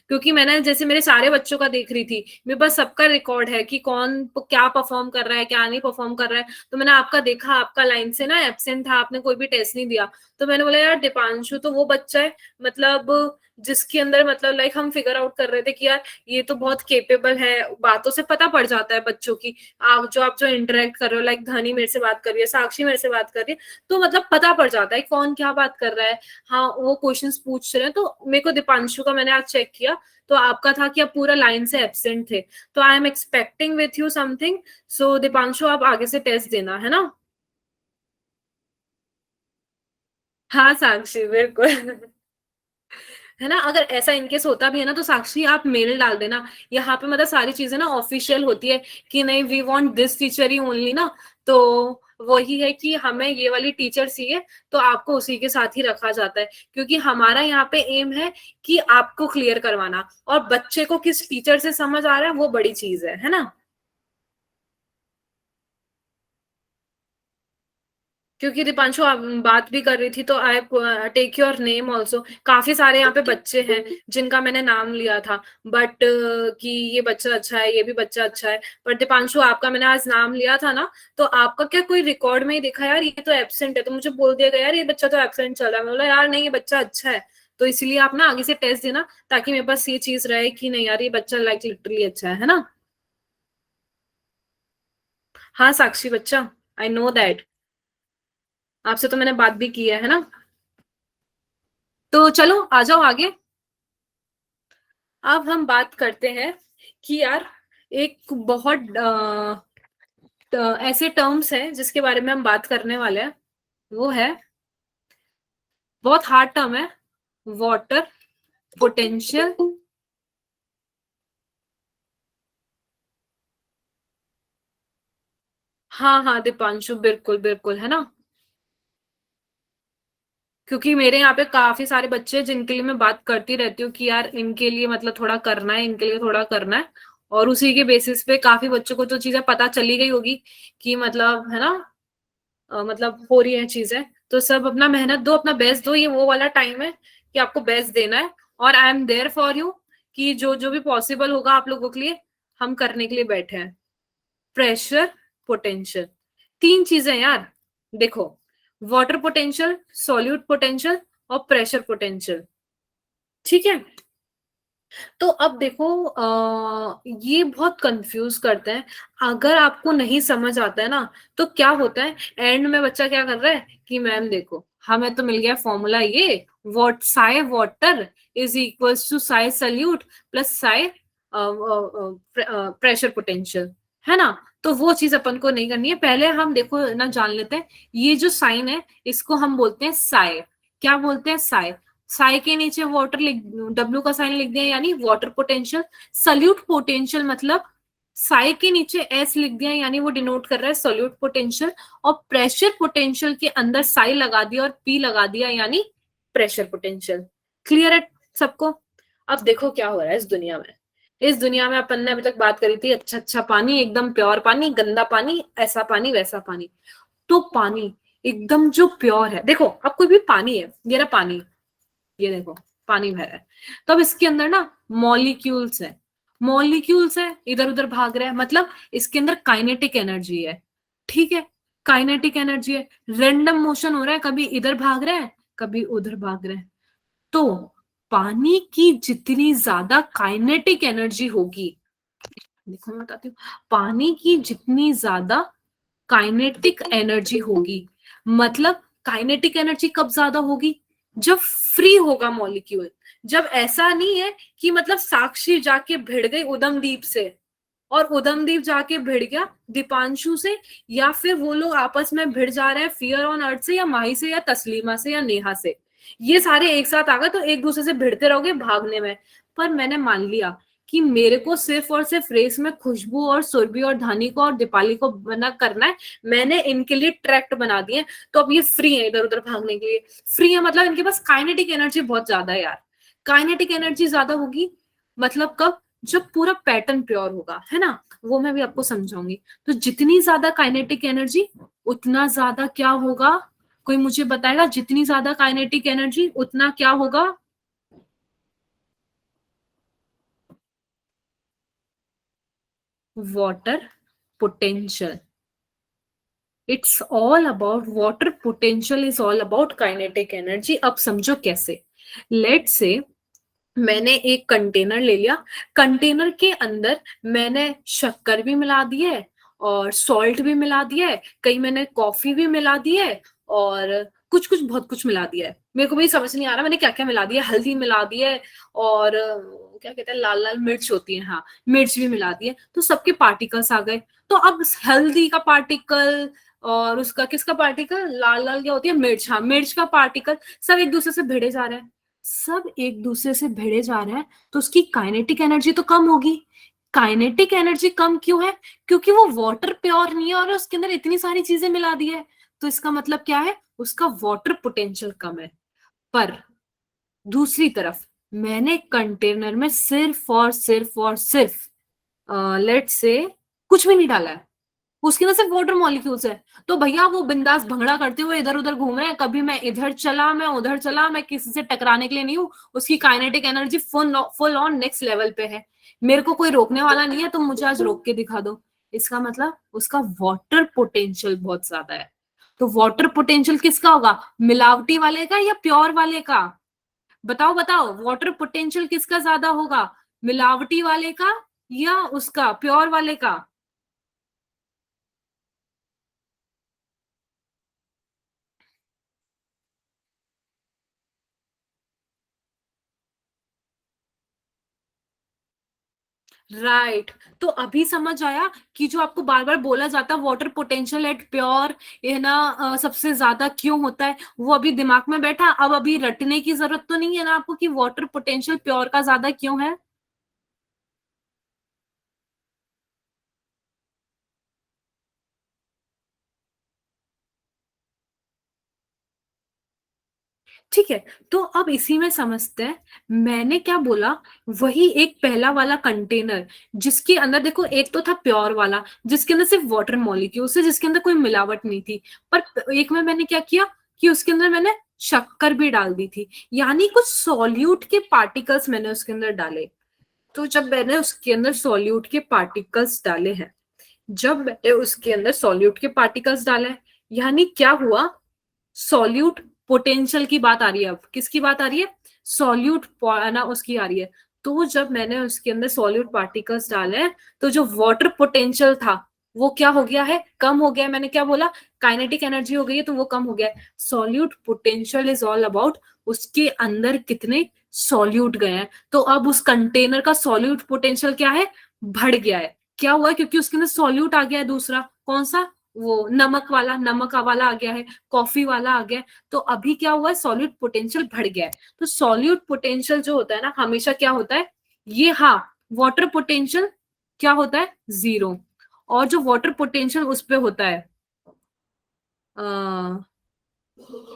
Speaker 1: क्योंकि मैंने जैसे मेरे सारे बच्चों का देख रही थी, मेरे पास सबका रिकॉर्ड है कि कौन क्या परफॉर्म कर रहा है क्या नहीं परफॉर्म कर रहा है। तो मैंने आपका देखा, आपका लाइन से ना एब्सेंट था, आपने कोई भी टेस्ट नहीं दिया। तो मैंने बोला यार दीपांशु तो वो बच्चा है, मतलब जिसके अंदर मतलब लाइक हम फिगर आउट कर रहे थे कि यार ये तो बहुत केपेबल है, बातों से पता पड़ जाता है बच्चों की। आप जो इंटरेक्ट कर रहे हो, लाइक धनी मेरे से बात कर रही है, साक्षी मेरे से बात कर रही है, तो मतलब पता पड़ जाता है कौन क्या बात कर रहा है। हाँ वो क्वेश्चंस पूछ रहे हैं, तो मेरे को दीपांशु का मैंने आज चेक किया, तो आपका था कि आप पूरा लाइन से एब्सेंट थे। तो I am expecting with you something, so Deepanshu आप आगे से टेस्ट देना, है ना। हाँ साक्षी बिल्कुल। है ना, अगर ऐसा इनकेस होता भी है ना तो साक्षी आप मेल डाल देना, यहाँ पे मतलब सारी चीजें ना ऑफिशियल होती है कि नहीं वी वांट दिस टीचर ही ओनली ना, तो वही है कि हमें ये वाली टीचर चाहिए, तो आपको उसी के साथ ही रखा जाता है, क्योंकि हमारा यहाँ पे एम है कि आपको क्लियर करवाना, और बच्चे को किस टीचर से समझ आ रहा है वो बड़ी चीज है ना। क्योंकि दीपांशु आप बात भी कर रही थी तो I take your name also. काफी सारे यहाँ पे बच्चे हैं जिनका मैंने नाम लिया था, बट कि ये बच्चा अच्छा है, ये भी बच्चा अच्छा है, बट दीपांशु आपका मैंने आज नाम लिया था ना, तो आपका क्या कोई रिकॉर्ड में ही दिखा यार ये तो एब्सेंट है, तो मुझे बोल दिया गया यार ये बच्चा तो एब्सेंट चल रहा है। मैं बोला यार नहीं ये बच्चा अच्छा है, तो इसलिए आप ना आगे से टेस्ट देना, ताकि मेरे पास ये चीज रहे कि नहीं यार ये बच्चा लाइक लिटरली अच्छा है ना। हाँ साक्षी बच्चा, आई नो दैट, आपसे तो मैंने बात भी की है ना। तो चलो आ जाओ आगे। अब हम बात करते हैं कि यार एक बहुत ऐसे टर्म्स हैं जिसके बारे में हम बात करने वाले हैं, वो है, बहुत हार्ड टर्म है, वाटर पोटेंशियल। हाँ हाँ दीपांशु, बिल्कुल बिल्कुल, है ना। क्योंकि मेरे यहाँ पे काफी सारे बच्चे हैं जिनके लिए मैं बात करती रहती हूँ कि यार इनके लिए मतलब थोड़ा करना है, इनके लिए थोड़ा करना है, और उसी के बेसिस पे काफी बच्चों को तो चीजें पता चली गई होगी कि मतलब है ना, मतलब हो रही है चीजें। तो सब अपना मेहनत दो, अपना बेस्ट दो, ये वो वाला टाइम है कि आपको बेस्ट देना है, और I am there for you, कि जो जो भी पॉसिबल होगा आप लोगों के लिए हम करने के लिए बैठे हैं। प्रेशर पोटेंशियल, तीन चीजें यार, देखो, वाटर पोटेंशियल, सॉल्यूट पोटेंशियल और प्रेशर पोटेंशियल, ठीक है। तो अब देखो ये बहुत कंफ्यूज करते हैं, अगर आपको नहीं समझ आता है ना, तो क्या होता है एंड में बच्चा क्या कर रहा है कि मैम देखो हमें तो मिल गया फॉर्मूला, ये what psi water is equals to psi solute plus psi pressure potential, है ना। तो वो चीज अपन को नहीं करनी है, पहले हम देखो ना जान लेते हैं, ये जो साइन है इसको हम बोलते हैं साई। क्या बोलते हैं? साई। साई के नीचे वाटर लिख, डब्ल्यू का साइन लिख दिया यानी वाटर पोटेंशियल। सल्यूट पोटेंशियल मतलब साई के नीचे एस लिख दिया यानी वो डिनोट कर रहा है सॉल्यूट पोटेंशियल, और प्रेशर पोटेंशियल के अंदर साई लगा दिया और पी लगा दिया यानी प्रेशर पोटेंशियल। क्लियर है सबको? अब देखो क्या हो रहा है इस दुनिया में। इस दुनिया में अपन ने अभी तक बात करी थी अच्छा अच्छा पानी, एकदम प्योर पानी, गंदा पानी, ऐसा पानी वैसा पानी। तो पानी एकदम जो प्योर है, देखो अब कोई भी पानी है, ये रहा पानी, ये देखो पानी भरा है, तो अब इसके अंदर ना मॉलिक्यूल्स है, मॉलिक्यूल्स है इधर उधर भाग रहे हैं, मतलब इसके अंदर काइनेटिक एनर्जी है, ठीक है। काइनेटिक एनर्जी है, रैंडम मोशन हो रहा है, कभी इधर भाग रहे हैं कभी उधर भाग रहे हैं। तो पानी की जितनी ज्यादा काइनेटिक एनर्जी होगी, देखो मैं बताती हूँ, पानी की जितनी ज्यादा काइनेटिक एनर्जी होगी, मतलब काइनेटिक एनर्जी कब ज्यादा होगी? जब फ्री होगा मॉलिक्यूल। जब ऐसा नहीं है कि मतलब साक्षी जाके भिड़ गई उदमदीप से, और उदमदीप जाके भिड़ गया दीपांशु से, या फिर वो लोग आपस में भिड़ जा रहे हैं फियर ऑन अर्थ से या माही से या तस्लीमा से या नेहा से, ये सारे एक साथ आ गए तो एक दूसरे से भिड़ते रहोगे भागने में। पर मैंने मान लिया कि मेरे को सिर्फ और सिर्फ रेस में खुशबू और सुरभि और धानी को और दीपाली को बना करना है, मैंने इनके लिए ट्रैक्ट बना दिए, तो अब ये फ्री है इधर उधर भागने के लिए। फ्री है मतलब इनके पास काइनेटिक एनर्जी बहुत ज्यादा है यार। काइनेटिक एनर्जी ज्यादा होगी मतलब कब? जब पूरा पैटर्न प्योर होगा, है ना। वो मैं भी आपको समझाऊंगी। तो जितनी ज्यादा काइनेटिक एनर्जी उतना ज्यादा क्या होगा? कोई मुझे बताएगा, जितनी ज्यादा काइनेटिक एनर्जी उतना क्या होगा? Water potential. It's all about water potential, is all about kinetic energy. अब समझो कैसे। लेट से मैंने एक कंटेनर ले लिया, कंटेनर के अंदर मैंने शक्कर भी मिला दी है और सॉल्ट भी मिला दिया है, कहीं मैंने कॉफी भी मिला दी है, और कुछ कुछ बहुत कुछ मिला दिया है, मेरे को भी समझ नहीं आ रहा मैंने क्या क्या मिला दिया है। हल्दी मिला दी है, और क्या कहते हैं लाल लाल मिर्च होती है, हाँ मिर्च भी मिला दी है, तो सबके पार्टिकल्स आ गए। तो अब हल्दी का पार्टिकल और उसका किसका पार्टिकल, लाल लाल क्या होती है, मिर्च, हाँ मिर्च का पार्टिकल, सब एक दूसरे से भिड़े जा रहे हैं, सब एक दूसरे से भिड़े जा रहे हैं, तो उसकी काइनेटिक एनर्जी तो कम होगी। काइनेटिक एनर्जी कम क्यों है? क्योंकि वो वाटर प्योर नहीं है और उसके अंदर इतनी सारी चीजें मिला दी है, तो इसका मतलब क्या है, उसका वाटर पोटेंशियल कम है। पर दूसरी तरफ मैंने कंटेनर में सिर्फ और सिर्फ और सिर्फ लेट से कुछ भी नहीं डाला है, उसके अंदर सिर्फ वाटर मॉलिक्यूल्स है। तो भैया वो बिंदास भंगड़ा करते हुए इधर उधर घूम रहे हैं, कभी मैं इधर चला, मैं उधर चला, मैं किसी से टकराने के लिए नहीं हूँ। उसकी kinetic energy full on next level पे है। मेरे को कोई रोकने वाला नहीं है, तुम मुझे आज रोक के दिखा दो। इसका मतलब उसका वाटर पोटेंशियल बहुत ज्यादा है। तो वाटर पोटेंशियल किसका होगा, मिलावटी वाले का या प्योर वाले का? बताओ बताओ, वाटर पोटेंशियल किसका ज्यादा होगा, मिलावटी वाले का या उसका प्योर वाले का? राइट। तो अभी समझ आया कि जो आपको बार बार बोला जाता है वाटर पोटेंशियल एट प्योर ये ना सबसे ज्यादा क्यों होता है, वो अभी दिमाग में बैठा। अब अभी रटने की जरूरत तो नहीं है ना आपको कि वाटर पोटेंशियल प्योर का ज्यादा क्यों है। ठीक है, तो अब इसी में समझते हैं। मैंने क्या बोला, वही एक पहला वाला कंटेनर जिसके अंदर देखो, एक तो था प्योर वाला जिसके अंदर सिर्फ वाटर मॉलिक्यूल्स है, जिसके अंदर कोई मिलावट नहीं थी। पर एक में मैंने क्या किया कि उसके अंदर मैंने शक्कर भी डाल दी थी, यानी कुछ सॉल्यूट के पार्टिकल्स मैंने उसके अंदर डाले। तो जब मैंने उसके अंदर सॉल्यूट के पार्टिकल्स डाले हैं, जब मैंने उसके अंदर सॉल्यूट के पार्टिकल्स डाले हैं, यानी क्या हुआ, सॉल्यूट पोटेंशियल की बात आ रही है। अब किसकी बात आ रही है, सॉल्यूट ना उसकी आ रही है। तो जब मैंने उसके अंदर सॉल्यूट पार्टिकल्स डाले हैं, तो जो वाटर पोटेंशियल था वो क्या हो गया है, कम हो गया है। मैंने क्या बोला, काइनेटिक एनर्जी हो गई है, तो वो कम हो गया है। Solute potential is all about उसके अंदर कितने सॉल्यूट गए हैं। तो अब उस कंटेनर का सॉल्यूट पोटेंशियल क्या है, बढ़ गया है। क्या हुआ है, क्योंकि उसके अंदर सॉल्यूट आ गया है दूसरा, कौन सा, वो नमक वाला आ गया है, कॉफी वाला आ गया है। तो अभी क्या हुआ है, सॉल्यूट पोटेंशियल बढ़ गया है। तो सॉल्यूट पोटेंशियल जो होता है ना, हमेशा क्या होता है, ये हाँ, वाटर पोटेंशियल क्या होता है, जीरो। और जो वाटर पोटेंशियल उस पे होता है, आ,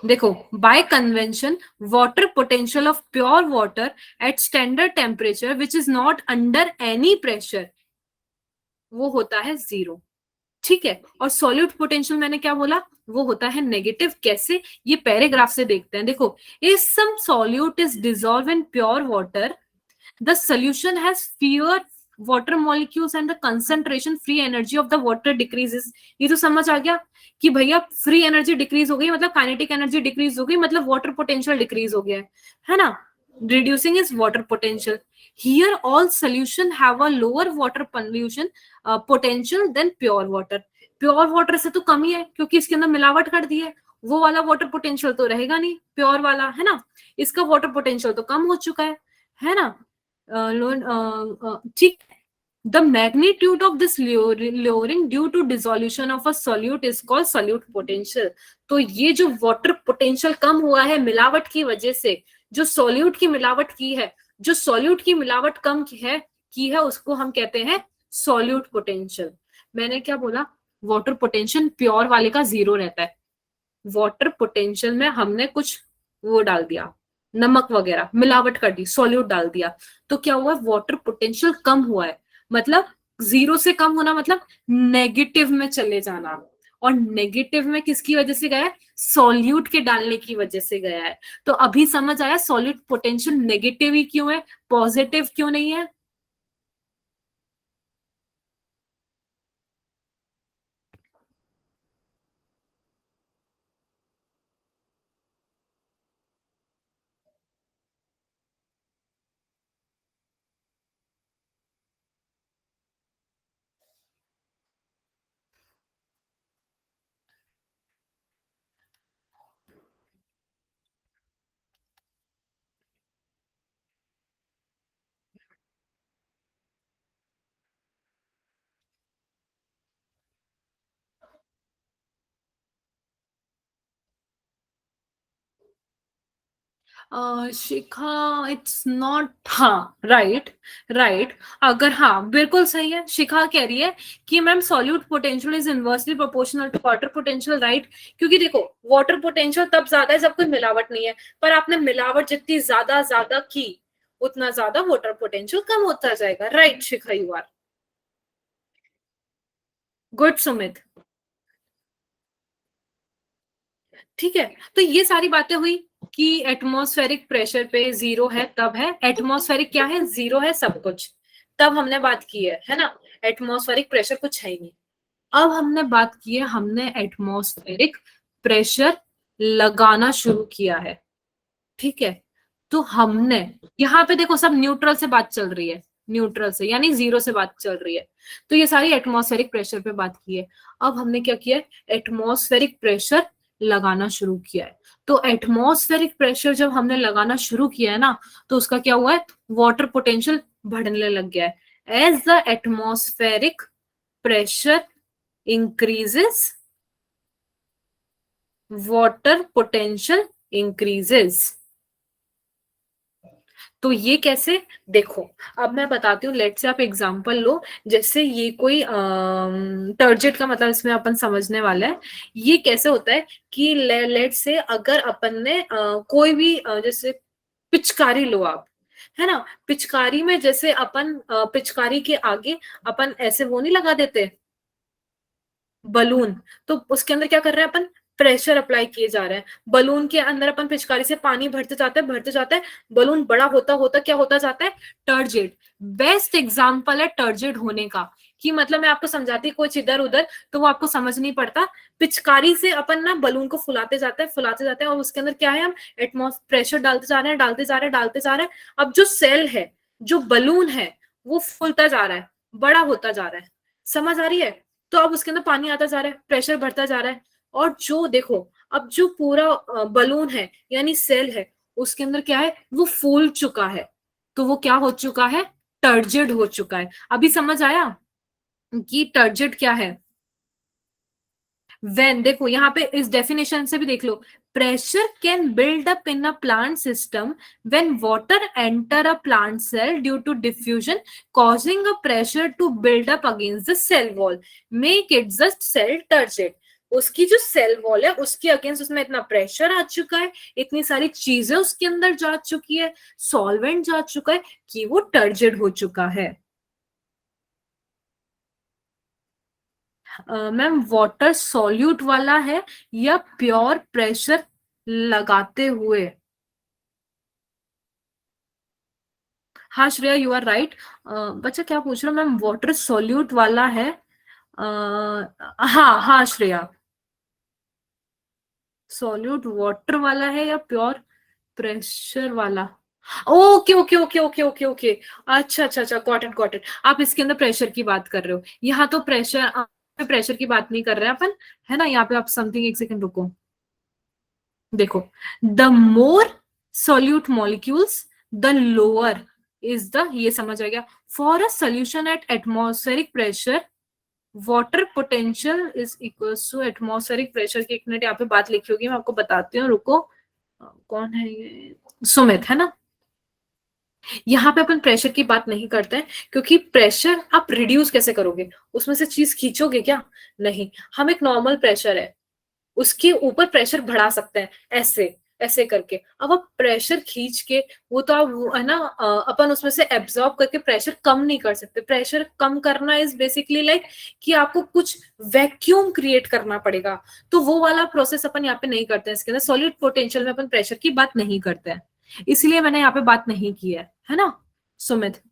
Speaker 1: देखो, bye convention water potential of pure water at standard temperature which is not under any pressure, वो होता है जीरो। ठीक है, और सॉल्यूट पोटेंशियल मैंने क्या बोला, वो होता है नेगेटिव। कैसे, ये पैराग्राफ से देखते हैं। देखो, if some solute is dissolve in pure water, the solution has fewer water molecules and the concentration free energy of the water decreases। ये तो समझ आ गया कि भैया फ्री एनर्जी डिक्रीज हो गई, मतलब काइनेटिक एनर्जी डिक्रीज हो गई, मतलब वाटर पोटेंशियल डिक्रीज हो गया है ना। reducing is water potential। here all solution have a lower water pollution potential than pure water। Pure water से तो कम ही है, क्योंकि इसके अंदर मिलावट कर दी है। वो वाला वाटर पोटेंशियल तो रहेगा नहीं, प्योर वाला है ना। इसका वाटर पोटेंशियल तो कम हो चुका है ना। ठीक। The magnitude of this lowering due to dissolution of a solute is called solute potential। तो ये जो वाटर पोटेंशियल कम हुआ है मिलावट की वजह से, जो सॉल्यूट की मिलावट की है, जो सॉल्यूट की मिलावट कम की है उसको हम कहते हैं सॉल्यूट पोटेंशियल। मैंने क्या बोला, वाटर पोटेंशियल प्योर वाले का जीरो रहता है। वाटर पोटेंशियल में हमने कुछ वो डाल दिया, नमक वगैरह मिलावट कर दी, सॉल्यूट डाल दिया, तो क्या हुआ, वाटर पोटेंशियल कम हुआ है। मतलब जीरो से कम होना मतलब नेगेटिव में चले जाना। और नेगेटिव में किसकी वजह से गया है, सॉल्यूट के डालने की वजह से गया है। तो अभी समझ आया सॉल्यूट पोटेंशियल नेगेटिव ही क्यों है, पॉजिटिव क्यों नहीं है। शिखा इट्स नॉट, हाँ राइट, राइट। अगर हाँ बिल्कुल सही है, शिखा कह रही है कि ma'am solute potential is inversely proportional to water potential, right. क्योंकि देखो, वाटर पोटेंशियल तब ज्यादा है जब कोई मिलावट नहीं है, पर आपने मिलावट जितनी ज्यादा ज्यादा की उतना ज्यादा वाटर पोटेंशियल कम होता जाएगा, right Shikha, you are good Sumit. ठीक है, तो ये सारी बातें हुई कि एटमॉस्फेरिक प्रेशर पे जीरो है तब है, एटमॉस्फेरिक क्या है, जीरो है सब कुछ, तब हमने बात की है ना। एटमॉस्फेरिक प्रेशर कुछ है ही नहीं। अब हमने बात की है, हमने एटमॉस्फेरिक प्रेशर लगाना शुरू किया है। ठीक है, तो हमने यहाँ पे देखो सब न्यूट्रल से बात चल रही है, न्यूट्रल से यानी जीरो से बात चल रही है। तो ये सारी एटमॉस्फेरिक प्रेशर पे बात की है। अब हमने क्या किया है, एटमॉस्फेरिक प्रेशर लगाना शुरू किया है। तो एटमॉस्फेरिक प्रेशर जब हमने लगाना शुरू किया है ना, तो उसका क्या हुआ है, वाटर पोटेंशियल बढ़ने लग गया है। As the atmospheric pressure increases, water potential increases. तो ये कैसे, देखो अब मैं बताती हूँ। लेट से आप एग्जांपल लो, जैसे ये कोई टर्जेट का मतलब इसमें अपन समझने वाला है। ये कैसे होता है कि लेट से अगर अपन ने कोई भी जैसे पिचकारी लो आप, है ना। पिचकारी में जैसे अपन पिचकारी के आगे अपन ऐसे वो नहीं लगा देते बलून, तो उसके अंदर क्या कर रहे हैं अपन, प्रेशर अप्लाई किए जा रहे हैं। बलून के अंदर अपन पिचकारी से पानी भरते जाते हैं, भरते जाते हैं, बलून बड़ा होता होता क्या होता जाता है, टर्जेट। बेस्ट एग्जाम्पल है टर्जेट होने का, कि मतलब मैं आपको समझाती कुछ इधर उधर तो वो आपको समझ नहीं पड़ता। पिचकारी से अपन ना बलून को फुलाते जाते हैं, फुलाते जाते हैं, और उसके अंदर क्या है, हम एटमॉस्फेयर प्रेशर डालते जा रहे हैं, डालते जा रहे हैं, डालते जा रहे हैं। अब जो सेल है, जो बलून है, वो फूलता जा रहा है, बड़ा होता जा रहा है। समझ आ रही है। तो अब उसके अंदर पानी आता जा रहा है, प्रेशर बढ़ता जा रहा है। और जो देखो, अब जो पूरा बलून है यानी सेल है, उसके अंदर क्या है, वो फूल चुका है। तो वो क्या हो चुका है, टर्जिड हो चुका है। अभी समझ आया कि टर्जिड क्या है। वेन, देखो यहाँ पे इस डेफिनेशन से भी देख लो, pressure can build up in a plant system when water enter a plant cell due to diffusion causing a pressure to build up against the cell wall make it just cell turgid। उसकी जो सेल वॉल है उसके अगेंस्ट उसमें इतना प्रेशर आ चुका है, इतनी सारी चीजें उसके अंदर जा चुकी है, सॉल्वेंट जा चुका है, कि वो टर्जिड हो चुका है। मैम वाटर सॉल्यूट वाला है या प्योर प्रेशर लगाते हुए। हाँ श्रेया, यू आर राइट। बच्चा क्या पूछ रहा, मैम वाटर सॉल्यूट वाला है। हाँ हाँ श्रेया, सॉल्यूट वाटर वाला है या प्योर प्रेशर वाला। Okay okay okay okay okay okay, अच्छा अच्छा अच्छा, गॉट इट गॉट इट। आप इसके अंदर प्रेशर की बात कर रहे हो, यहाँ तो प्रेशर, प्रेशर की बात नहीं कर रहे हैं अपन, है ना। यहाँ पे आप समथिंग, एक सेकंड रुको। देखो, the more solute molecules the lower is the, ये समझ आ गया। For a solution at atmospheric pressure water potential is equal to atmospheric pressure की, एक मिनट यहाँ पे बात लिखी होगी, मैं आपको बताती हूँ, रुको। कौन है ये, सुमित है ना। यहाँ पे अपन प्रेशर की बात नहीं करते हैं, क्योंकि प्रेशर आप रिड्यूस कैसे करोगे, उसमें से चीज खींचोगे क्या, नहीं। हम एक नॉर्मल प्रेशर है उसके ऊपर प्रेशर बढ़ा सकते हैं, ऐसे ऐसे करके। अब आप प्रेशर खींच के, वो तो आप है ना, अपन उसमें से एब्जॉर्ब करके प्रेशर कम नहीं कर सकते। प्रेशर कम करना इज बेसिकली लाइक कि आपको कुछ वैक्यूम क्रिएट करना पड़ेगा। तो वो वाला प्रोसेस अपन यहाँ पे नहीं करते हैं, इसके अंदर सॉलिड पोटेंशियल में अपन प्रेशर की बात नहीं करते हैं, इसलिए मैंने यहाँ पे बात नहीं की है ना सुमित।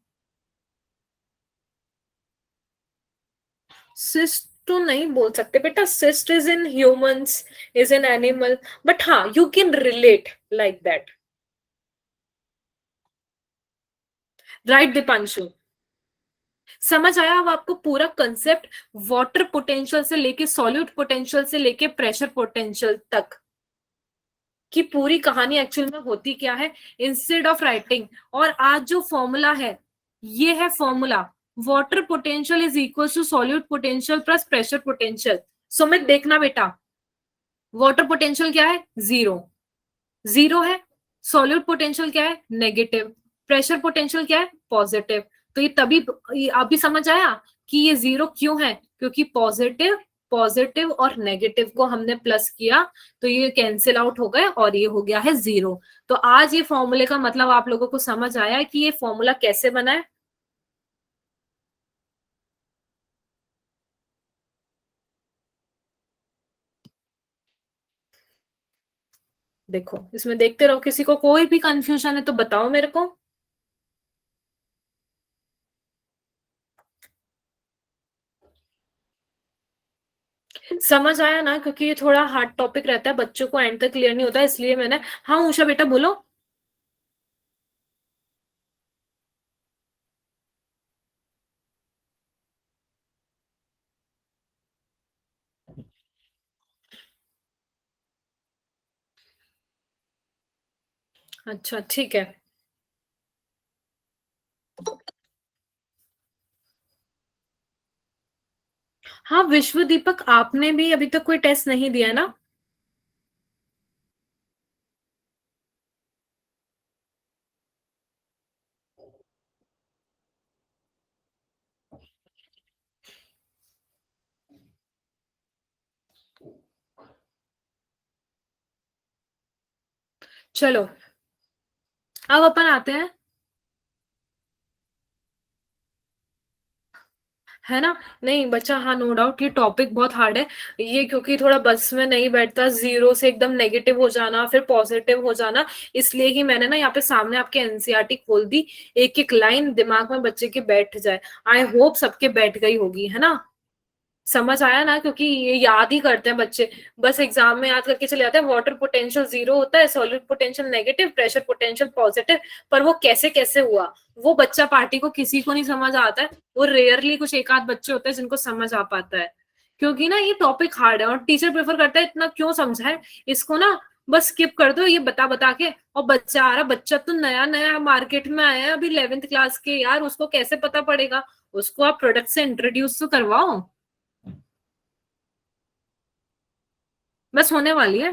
Speaker 1: सिस्ट तो नहीं बोल सकते बेटा, cyst is in humans, is in animal, but हाँ you can relate like that. Right Deepanshu, समझ आया अब आपको पूरा कंसेप्ट, वाटर पोटेंशियल से लेके सॉल्यूट पोटेंशियल से लेके प्रेशर पोटेंशियल तक की पूरी कहानी एक्चुअल में होती क्या है, इंस्टेड ऑफ राइटिंग। और आज जो फॉर्मूला है, ये है formula, water potential is equal to solute potential plus pressure potential. Sumit देखना बेटा, वाटर पोटेंशियल क्या है, जीरो, जीरो है। सॉल्यूट पोटेंशियल क्या है, नेगेटिव। प्रेशर पोटेंशियल क्या है, पॉजिटिव। तो ये तभी, ये अभी समझ आया कि ये जीरो क्यों है, क्योंकि पॉजिटिव, पॉजिटिव और नेगेटिव को हमने प्लस किया, तो ये कैंसिल आउट हो गए और ये हो गया है जीरो। तो आज ये फॉर्मूले का मतलब आप लोगों को समझ आया है कि ये फॉर्मूला कैसे बना है। देखो इसमें देखते रहो, किसी को कोई भी कंफ्यूजन है तो बताओ मेरे को। समझ आया ना, क्योंकि ये थोड़ा हार्ड टॉपिक रहता है, बच्चों को एंड तक क्लियर नहीं होता, इसलिए मैंने। हाँ उषा बेटा बोलो। अच्छा ठीक है। हाँ विश्व दीपक, आपने भी अभी तक कोई टेस्ट नहीं दिया है ना? चलो अब अपन आते हैं, है ना? नहीं बच्चा, हाँ नो डाउट ये टॉपिक बहुत हार्ड है। ये क्योंकि थोड़ा बस में नहीं बैठता, जीरो से एकदम नेगेटिव हो जाना फिर पॉजिटिव हो जाना, इसलिए ही मैंने ना यहाँ पे सामने आपके एनसीईआरटी खोल दी, एक एक लाइन दिमाग में बच्चे के बैठ जाए। आई होप सबके बैठ गई होगी, है ना? समझ आया ना, क्योंकि ये याद ही करते हैं बच्चे, बस एग्जाम में याद करके चले जाते हैं। वाटर पोटेंशियल जीरो होता है, solid potential negative, pressure potential positive, पर वो कैसे कैसे हुआ वो बच्चा पार्टी को किसी को नहीं समझ आता है। वो रेयरली कुछ एक आध बच्चे होते हैं जिनको समझ आ पाता है, क्योंकि ना ये टॉपिक हार्ड है और टीचर प्रेफर करता है इतना क्यों समझाए इसको ना, बस स्किप कर दो ये बता बता के। और बच्चा आ रहा, बच्चा तो नया नया मार्केट में आया है अभी 11th क्लास के, यार उसको कैसे पता पड़ेगा? उसको आप प्रोडक्ट से इंट्रोड्यूस तो करवाओ। बस होने वाली है,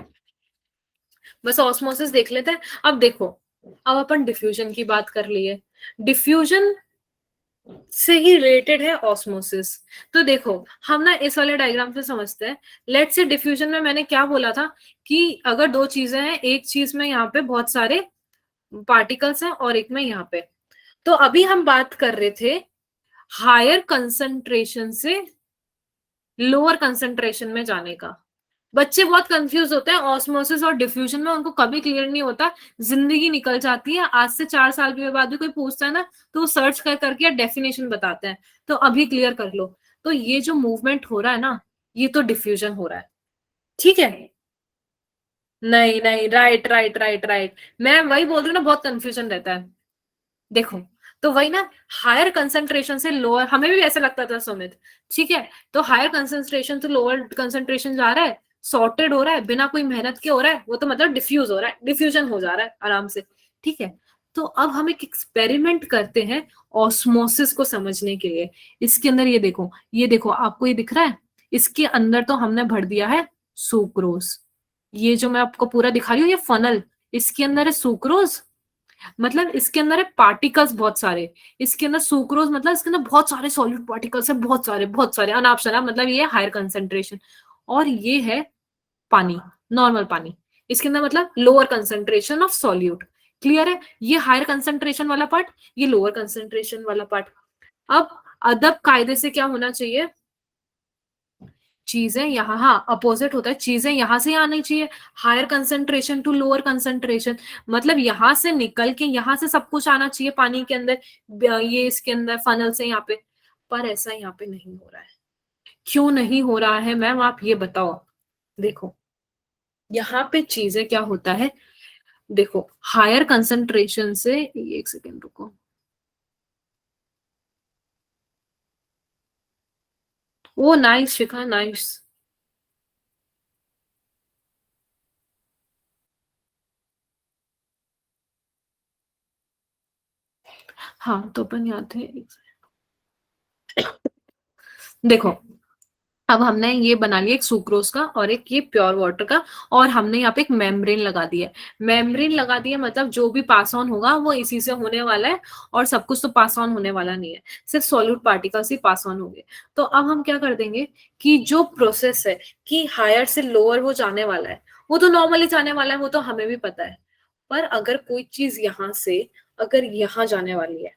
Speaker 1: बस ऑस्मोसिस देख लेते हैं। अब देखो, अब अपन डिफ्यूजन की बात कर लिए, डिफ्यूजन से ही रिलेटेड है ऑस्मोसिस। तो देखो हम ना इस वाले डायग्राम से समझते हैं। लेट से डिफ्यूजन में मैंने क्या बोला था, कि अगर दो चीजें हैं, एक चीज में यहाँ पे बहुत सारे पार्टिकल्स हैं और एक में यहाँ पे, तो अभी हम बात कर रहे थे हायर कंसंट्रेशन से लोअर कंसंट्रेशन में जाने का। बच्चे बहुत कंफ्यूज होते हैं ऑस्मोसिस और डिफ्यूजन में, उनको कभी क्लियर नहीं होता, जिंदगी निकल जाती है। आज से 4 साल के बाद भी कोई पूछता है ना, तो वो सर्च कर करके डेफिनेशन बताते हैं। तो अभी क्लियर कर लो, तो ये जो मूवमेंट हो रहा है ना, ये तो डिफ्यूजन हो रहा है, ठीक है? नहीं नहीं, राइट राइट राइट राइट, मैं वही बोल रही हूँ ना, बहुत कंफ्यूजन रहता है। देखो, तो वही ना, हायर कंसंट्रेशन से लोअर, हमें भी ऐसा लगता था सुमित, ठीक है? तो हायर कंसंट्रेशन से लोअर कंसंट्रेशन जा रहा है, सॉर्टेड हो रहा है, बिना कोई मेहनत के हो रहा है, वो तो मतलब डिफ्यूज हो रहा है, डिफ्यूजन हो जा रहा है आराम से, ठीक है? तो अब हम एक एक्सपेरिमेंट करते हैं ऑस्मोसिस को समझने के लिए। इसके अंदर ये देखो आपको ये दिख रहा है, इसके अंदर तो हमने भर दिया है सुक्रोज। ये जो मैं आपको पूरा दिखा रही हूँ ये फनल, इसके अंदर है सुक्रोज, मतलब इसके अंदर है पार्टिकल्स बहुत सारे। इसके अंदर सुक्रोज मतलब इसके अंदर बहुत सारे सॉलिड पार्टिकल्स है, बहुत सारे अनाप शनाप, मतलब ये हायर कंसेंट्रेशन। और ये है पानी, नॉर्मल पानी। इसके अंदर मतलब lower concentration of solute. Clear है? ये हायर कंसेंट्रेशन वाला पार्ट, ये लोअर कंसेंट्रेशन वाला पार्ट। अब अदब कायदे से क्या होना चाहिए, चीजें यहाँ, हाँ अपोजिट होता है, चीजें यहाँ से आनी चाहिए, higher concentration to lower concentration, मतलब यहाँ से निकल के यहाँ से सब कुछ आना चाहिए पानी के अंदर, ये इसके अंदर फनल से यहाँ पे। पर ऐसा यहाँ पे नहीं हो रहा है। क्यों नहीं हो रहा है मैम, आप ये बताओ। देखो यहाँ पे चीजें क्या होता है, देखो हायर कंसेंट्रेशन से, एक सेकेंड रुको, वो नाइस शिखा, नाइस। हाँ तो अपन यहाँ थे, देखो अब हमने ये बना लिया एक सुक्रोज का और एक ये प्योर वाटर का, और हमने यहाँ पे एक मेम्ब्रेन लगा दिया है। मेम्ब्रेन लगा दिया मतलब जो भी पास ऑन होगा वो इसी से होने वाला है, और सब कुछ तो पास ऑन होने वाला नहीं है, सिर्फ solute particles he pass on होंगे। तो अब हम क्या कर देंगे, कि जो प्रोसेस है कि हायर से लोअर वो जाने वाला है, वो तो नॉर्मली जाने वाला है, वो तो हमें भी पता है। पर अगर कोई चीज यहाँ से अगर यहाँ जाने वाली है,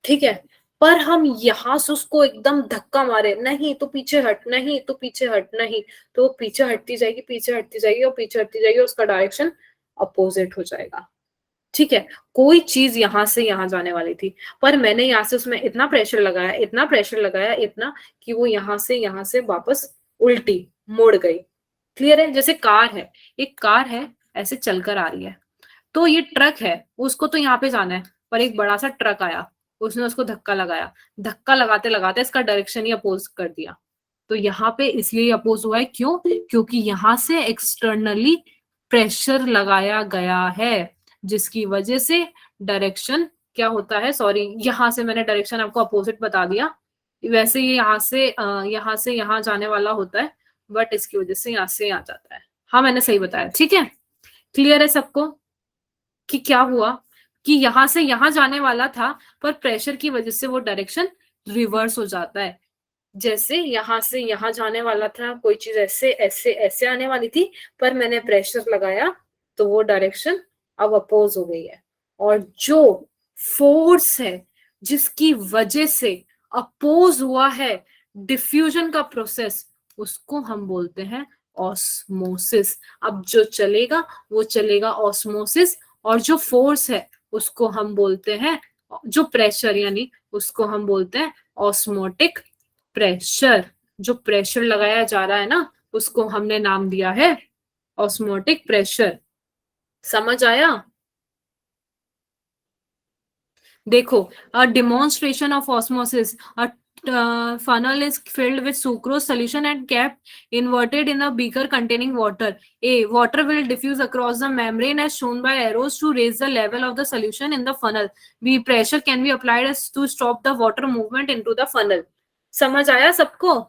Speaker 1: ठीक है, पर हम यहां से उसको एकदम धक्का मारे, नहीं तो पीछे हट, नहीं तो पीछे हट, नहीं, तो वो पीछे हटती जाएगी, पीछे हटती जाएगी और पीछे हटती जाएगी, उसका डायरेक्शन अपोजिट हो जाएगा। ठीक है, कोई चीज यहां से यहां जाने वाली थी, पर मैंने यहाँ से उसमें इतना प्रेशर लगाया, इतना प्रेशर लगाया, इतना कि वो यहाँ से वापस उल्टी मुड़ गई। क्लियर है? जैसे कार है, एक कार है ऐसे चलकर आ रही है, तो ये ट्रक है, उसको तो यहाँ पे जाना है, पर एक बड़ा सा ट्रक आया, उसने उसको धक्का लगाया, धक्का लगाते लगाते इसका डायरेक्शन ही अपोज कर दिया। तो यहाँ पे इसलिए अपोज हुआ है, क्यों? क्योंकि यहाँ से एक्सटर्नली प्रेशर लगाया गया है, जिसकी वजह से डायरेक्शन क्या होता है, सॉरी यहाँ से मैंने डायरेक्शन आपको अपोजिट बता दिया। वैसे ये यहाँ से यहाँ जाने वाला होता है, बट इसकी वजह से यहाँ से यहाँ जाता है। हाँ, मैंने सही बताया। ठीक है, क्लियर है सबको कि क्या हुआ, कि यहां से यहां जाने वाला था, पर प्रेशर की वजह से वो डायरेक्शन रिवर्स हो जाता है। जैसे यहां से यहां जाने वाला था, कोई चीज ऐसे ऐसे ऐसे आने वाली थी, पर मैंने प्रेशर लगाया तो वो डायरेक्शन अब अपोज हो गई है। और जो फोर्स है जिसकी वजह से अपोज हुआ है डिफ्यूजन का प्रोसेस, उसको हम बोलते हैं ऑस्मोसिस। अब जो चलेगा वो चलेगा ऑस्मोसिस, और जो फोर्स है उसको हम बोलते हैं, जो प्रेशर यानी उसको हम बोलते हैं ऑस्मोटिक प्रेशर। जो प्रेशर लगाया जा रहा है ना, उसको हमने नाम दिया है ऑस्मोटिक प्रेशर। समझ आया? देखो, a demonstration of osmosis, a funnel is filled with sucrose solution and kept inverted in a beaker containing water. A water will diffuse across the membrane as shown by arrows to raise the level of the solution in the funnel. B pressure can be applied as to stop the water movement into the funnel. समझ आया सबको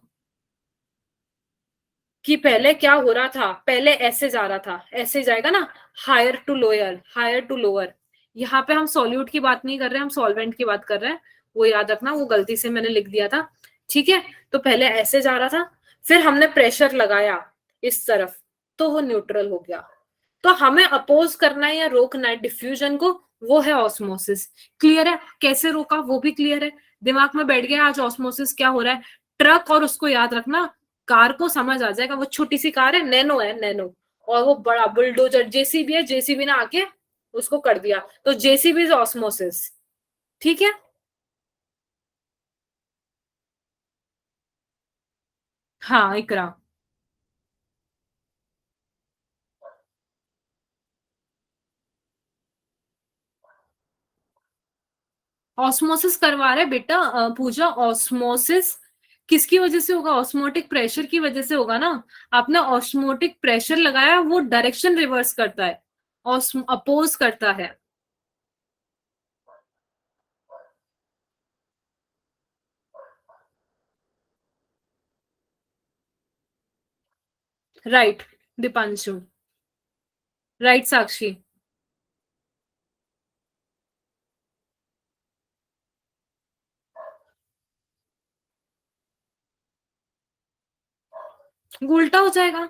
Speaker 1: कि पहले क्या हो रहा था? पहले ऐसे जा रहा था, ऐसे जाएगा ना, higher to lower, higher to lower. यहाँ पे हम सॉल्यूट की बात नहीं कर रहे हैं, हम सॉल्वेंट की बात कर रहे हैं, वो याद रखना, वो गलती से मैंने लिख दिया था। ठीक है, तो पहले ऐसे जा रहा था, फिर हमने प्रेशर लगाया इस तरफ, तो वो न्यूट्रल हो गया। तो हमें अपोज करना है या रोकना है डिफ्यूजन को, वो है ऑस्मोसिस। क्लियर है? कैसे रोका वो भी क्लियर है, दिमाग में बैठ गया आज ऑस्मोसिस क्या हो रहा है। ट्रक, और उसको याद रखना, कार को समझ आ जाएगा, वो छोटी सी कार है, नैनो है, नैनो। और वो बड़ा बुलडोजर जेसीबी है, जेसीबी ने आके उसको कर दिया, तो जेसीबी इज ऑस्मोसिस। ठीक है, हाँ इकरा। ऑस्मोसिस करवा रहे बेटा, पूजा, ऑस्मोसिस किसकी वजह से होगा? ऑस्मोटिक प्रेशर की वजह से होगा ना। आपने ऑस्मोटिक प्रेशर लगाया, वो डायरेक्शन रिवर्स करता है, अपोज करता है। राइट दीपांशु, राइट साक्षी। उल्टा हो जाएगा,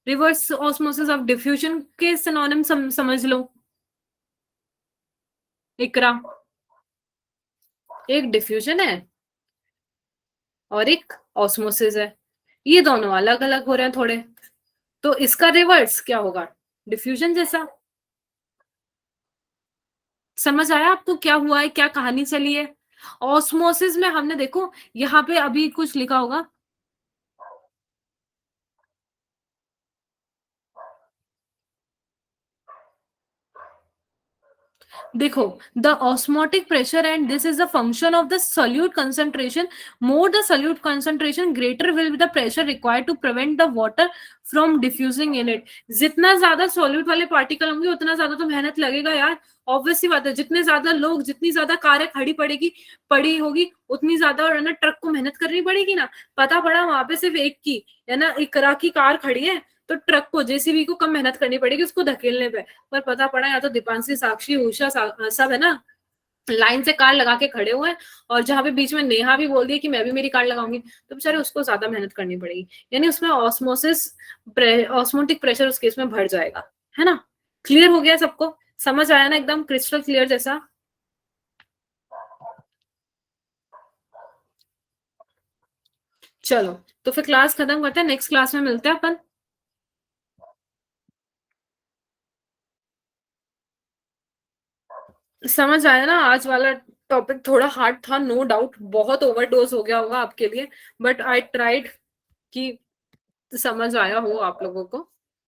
Speaker 1: रिवर्स ऑस्मोसिस ऑफ डिफ्यूजन के सिनोनिम समझ लो। इकरा, एक डिफ्यूजन है और एक ऑस्मोसिस है, ये दोनों अलग अलग हो रहे हैं थोड़े, तो इसका रिवर्स क्या होगा? डिफ्यूजन जैसा। समझ आया आपको क्या हुआ है, क्या कहानी चली है? ऑस्मोसिस में हमने देखो, यहाँ पे अभी कुछ लिखा होगा, देखो, the osmotic pressure and this is the function of the solute concentration, more the solute concentration greater will be the pressure required to prevent the water from diffusing in it. जितना ज्यादा सॉल्यूट वाले पार्टिकल होंगे उतना ज्यादा तो मेहनत लगेगा यार, ऑब्वियस सी बात है। जितने ज्यादा लोग, जितनी ज्यादा कारें खड़ी पड़ेगी, पड़ी होगी, उतनी ज्यादा है ना ट्रक को मेहनत करनी पड़ेगी ना। पता पड़ा वहां पे सिर्फ एक की है ना, इकरा की कार खड़ी है, तो ट्रक को, जेसीबी को कम मेहनत करनी पड़ेगी उसको धकेलने पे। पर पता पड़ा या तो दीपांशी, साक्षी, उषा सब है ना, लाइन से कार लगा के खड़े हुए हैं, और जहां पे बीच में नेहा भी बोल दी कि मैं भी मेरी कार लगाऊंगी, तो बेचारे उसको ज्यादा मेहनत करनी पड़ेगी। यानी उसमें ऑस्मोसिस, ऑस्मोटिक प्रेशर उस केस में बढ़ जाएगा, है ना। क्लियर हो गया सबको? समझ आया ना, एकदम क्रिस्टल क्लियर जैसा। चलो, तो फिर क्लास खत्म करते हैं, नेक्स्ट क्लास में मिलते हैं अपन। समझ आया ना? आज वाला टॉपिक थोड़ा हार्ड था, नो डाउट, बहुत ओवरडोज हो गया होगा आपके लिए, बट आई ट्राइड कि समझ आया हो आप लोगों को।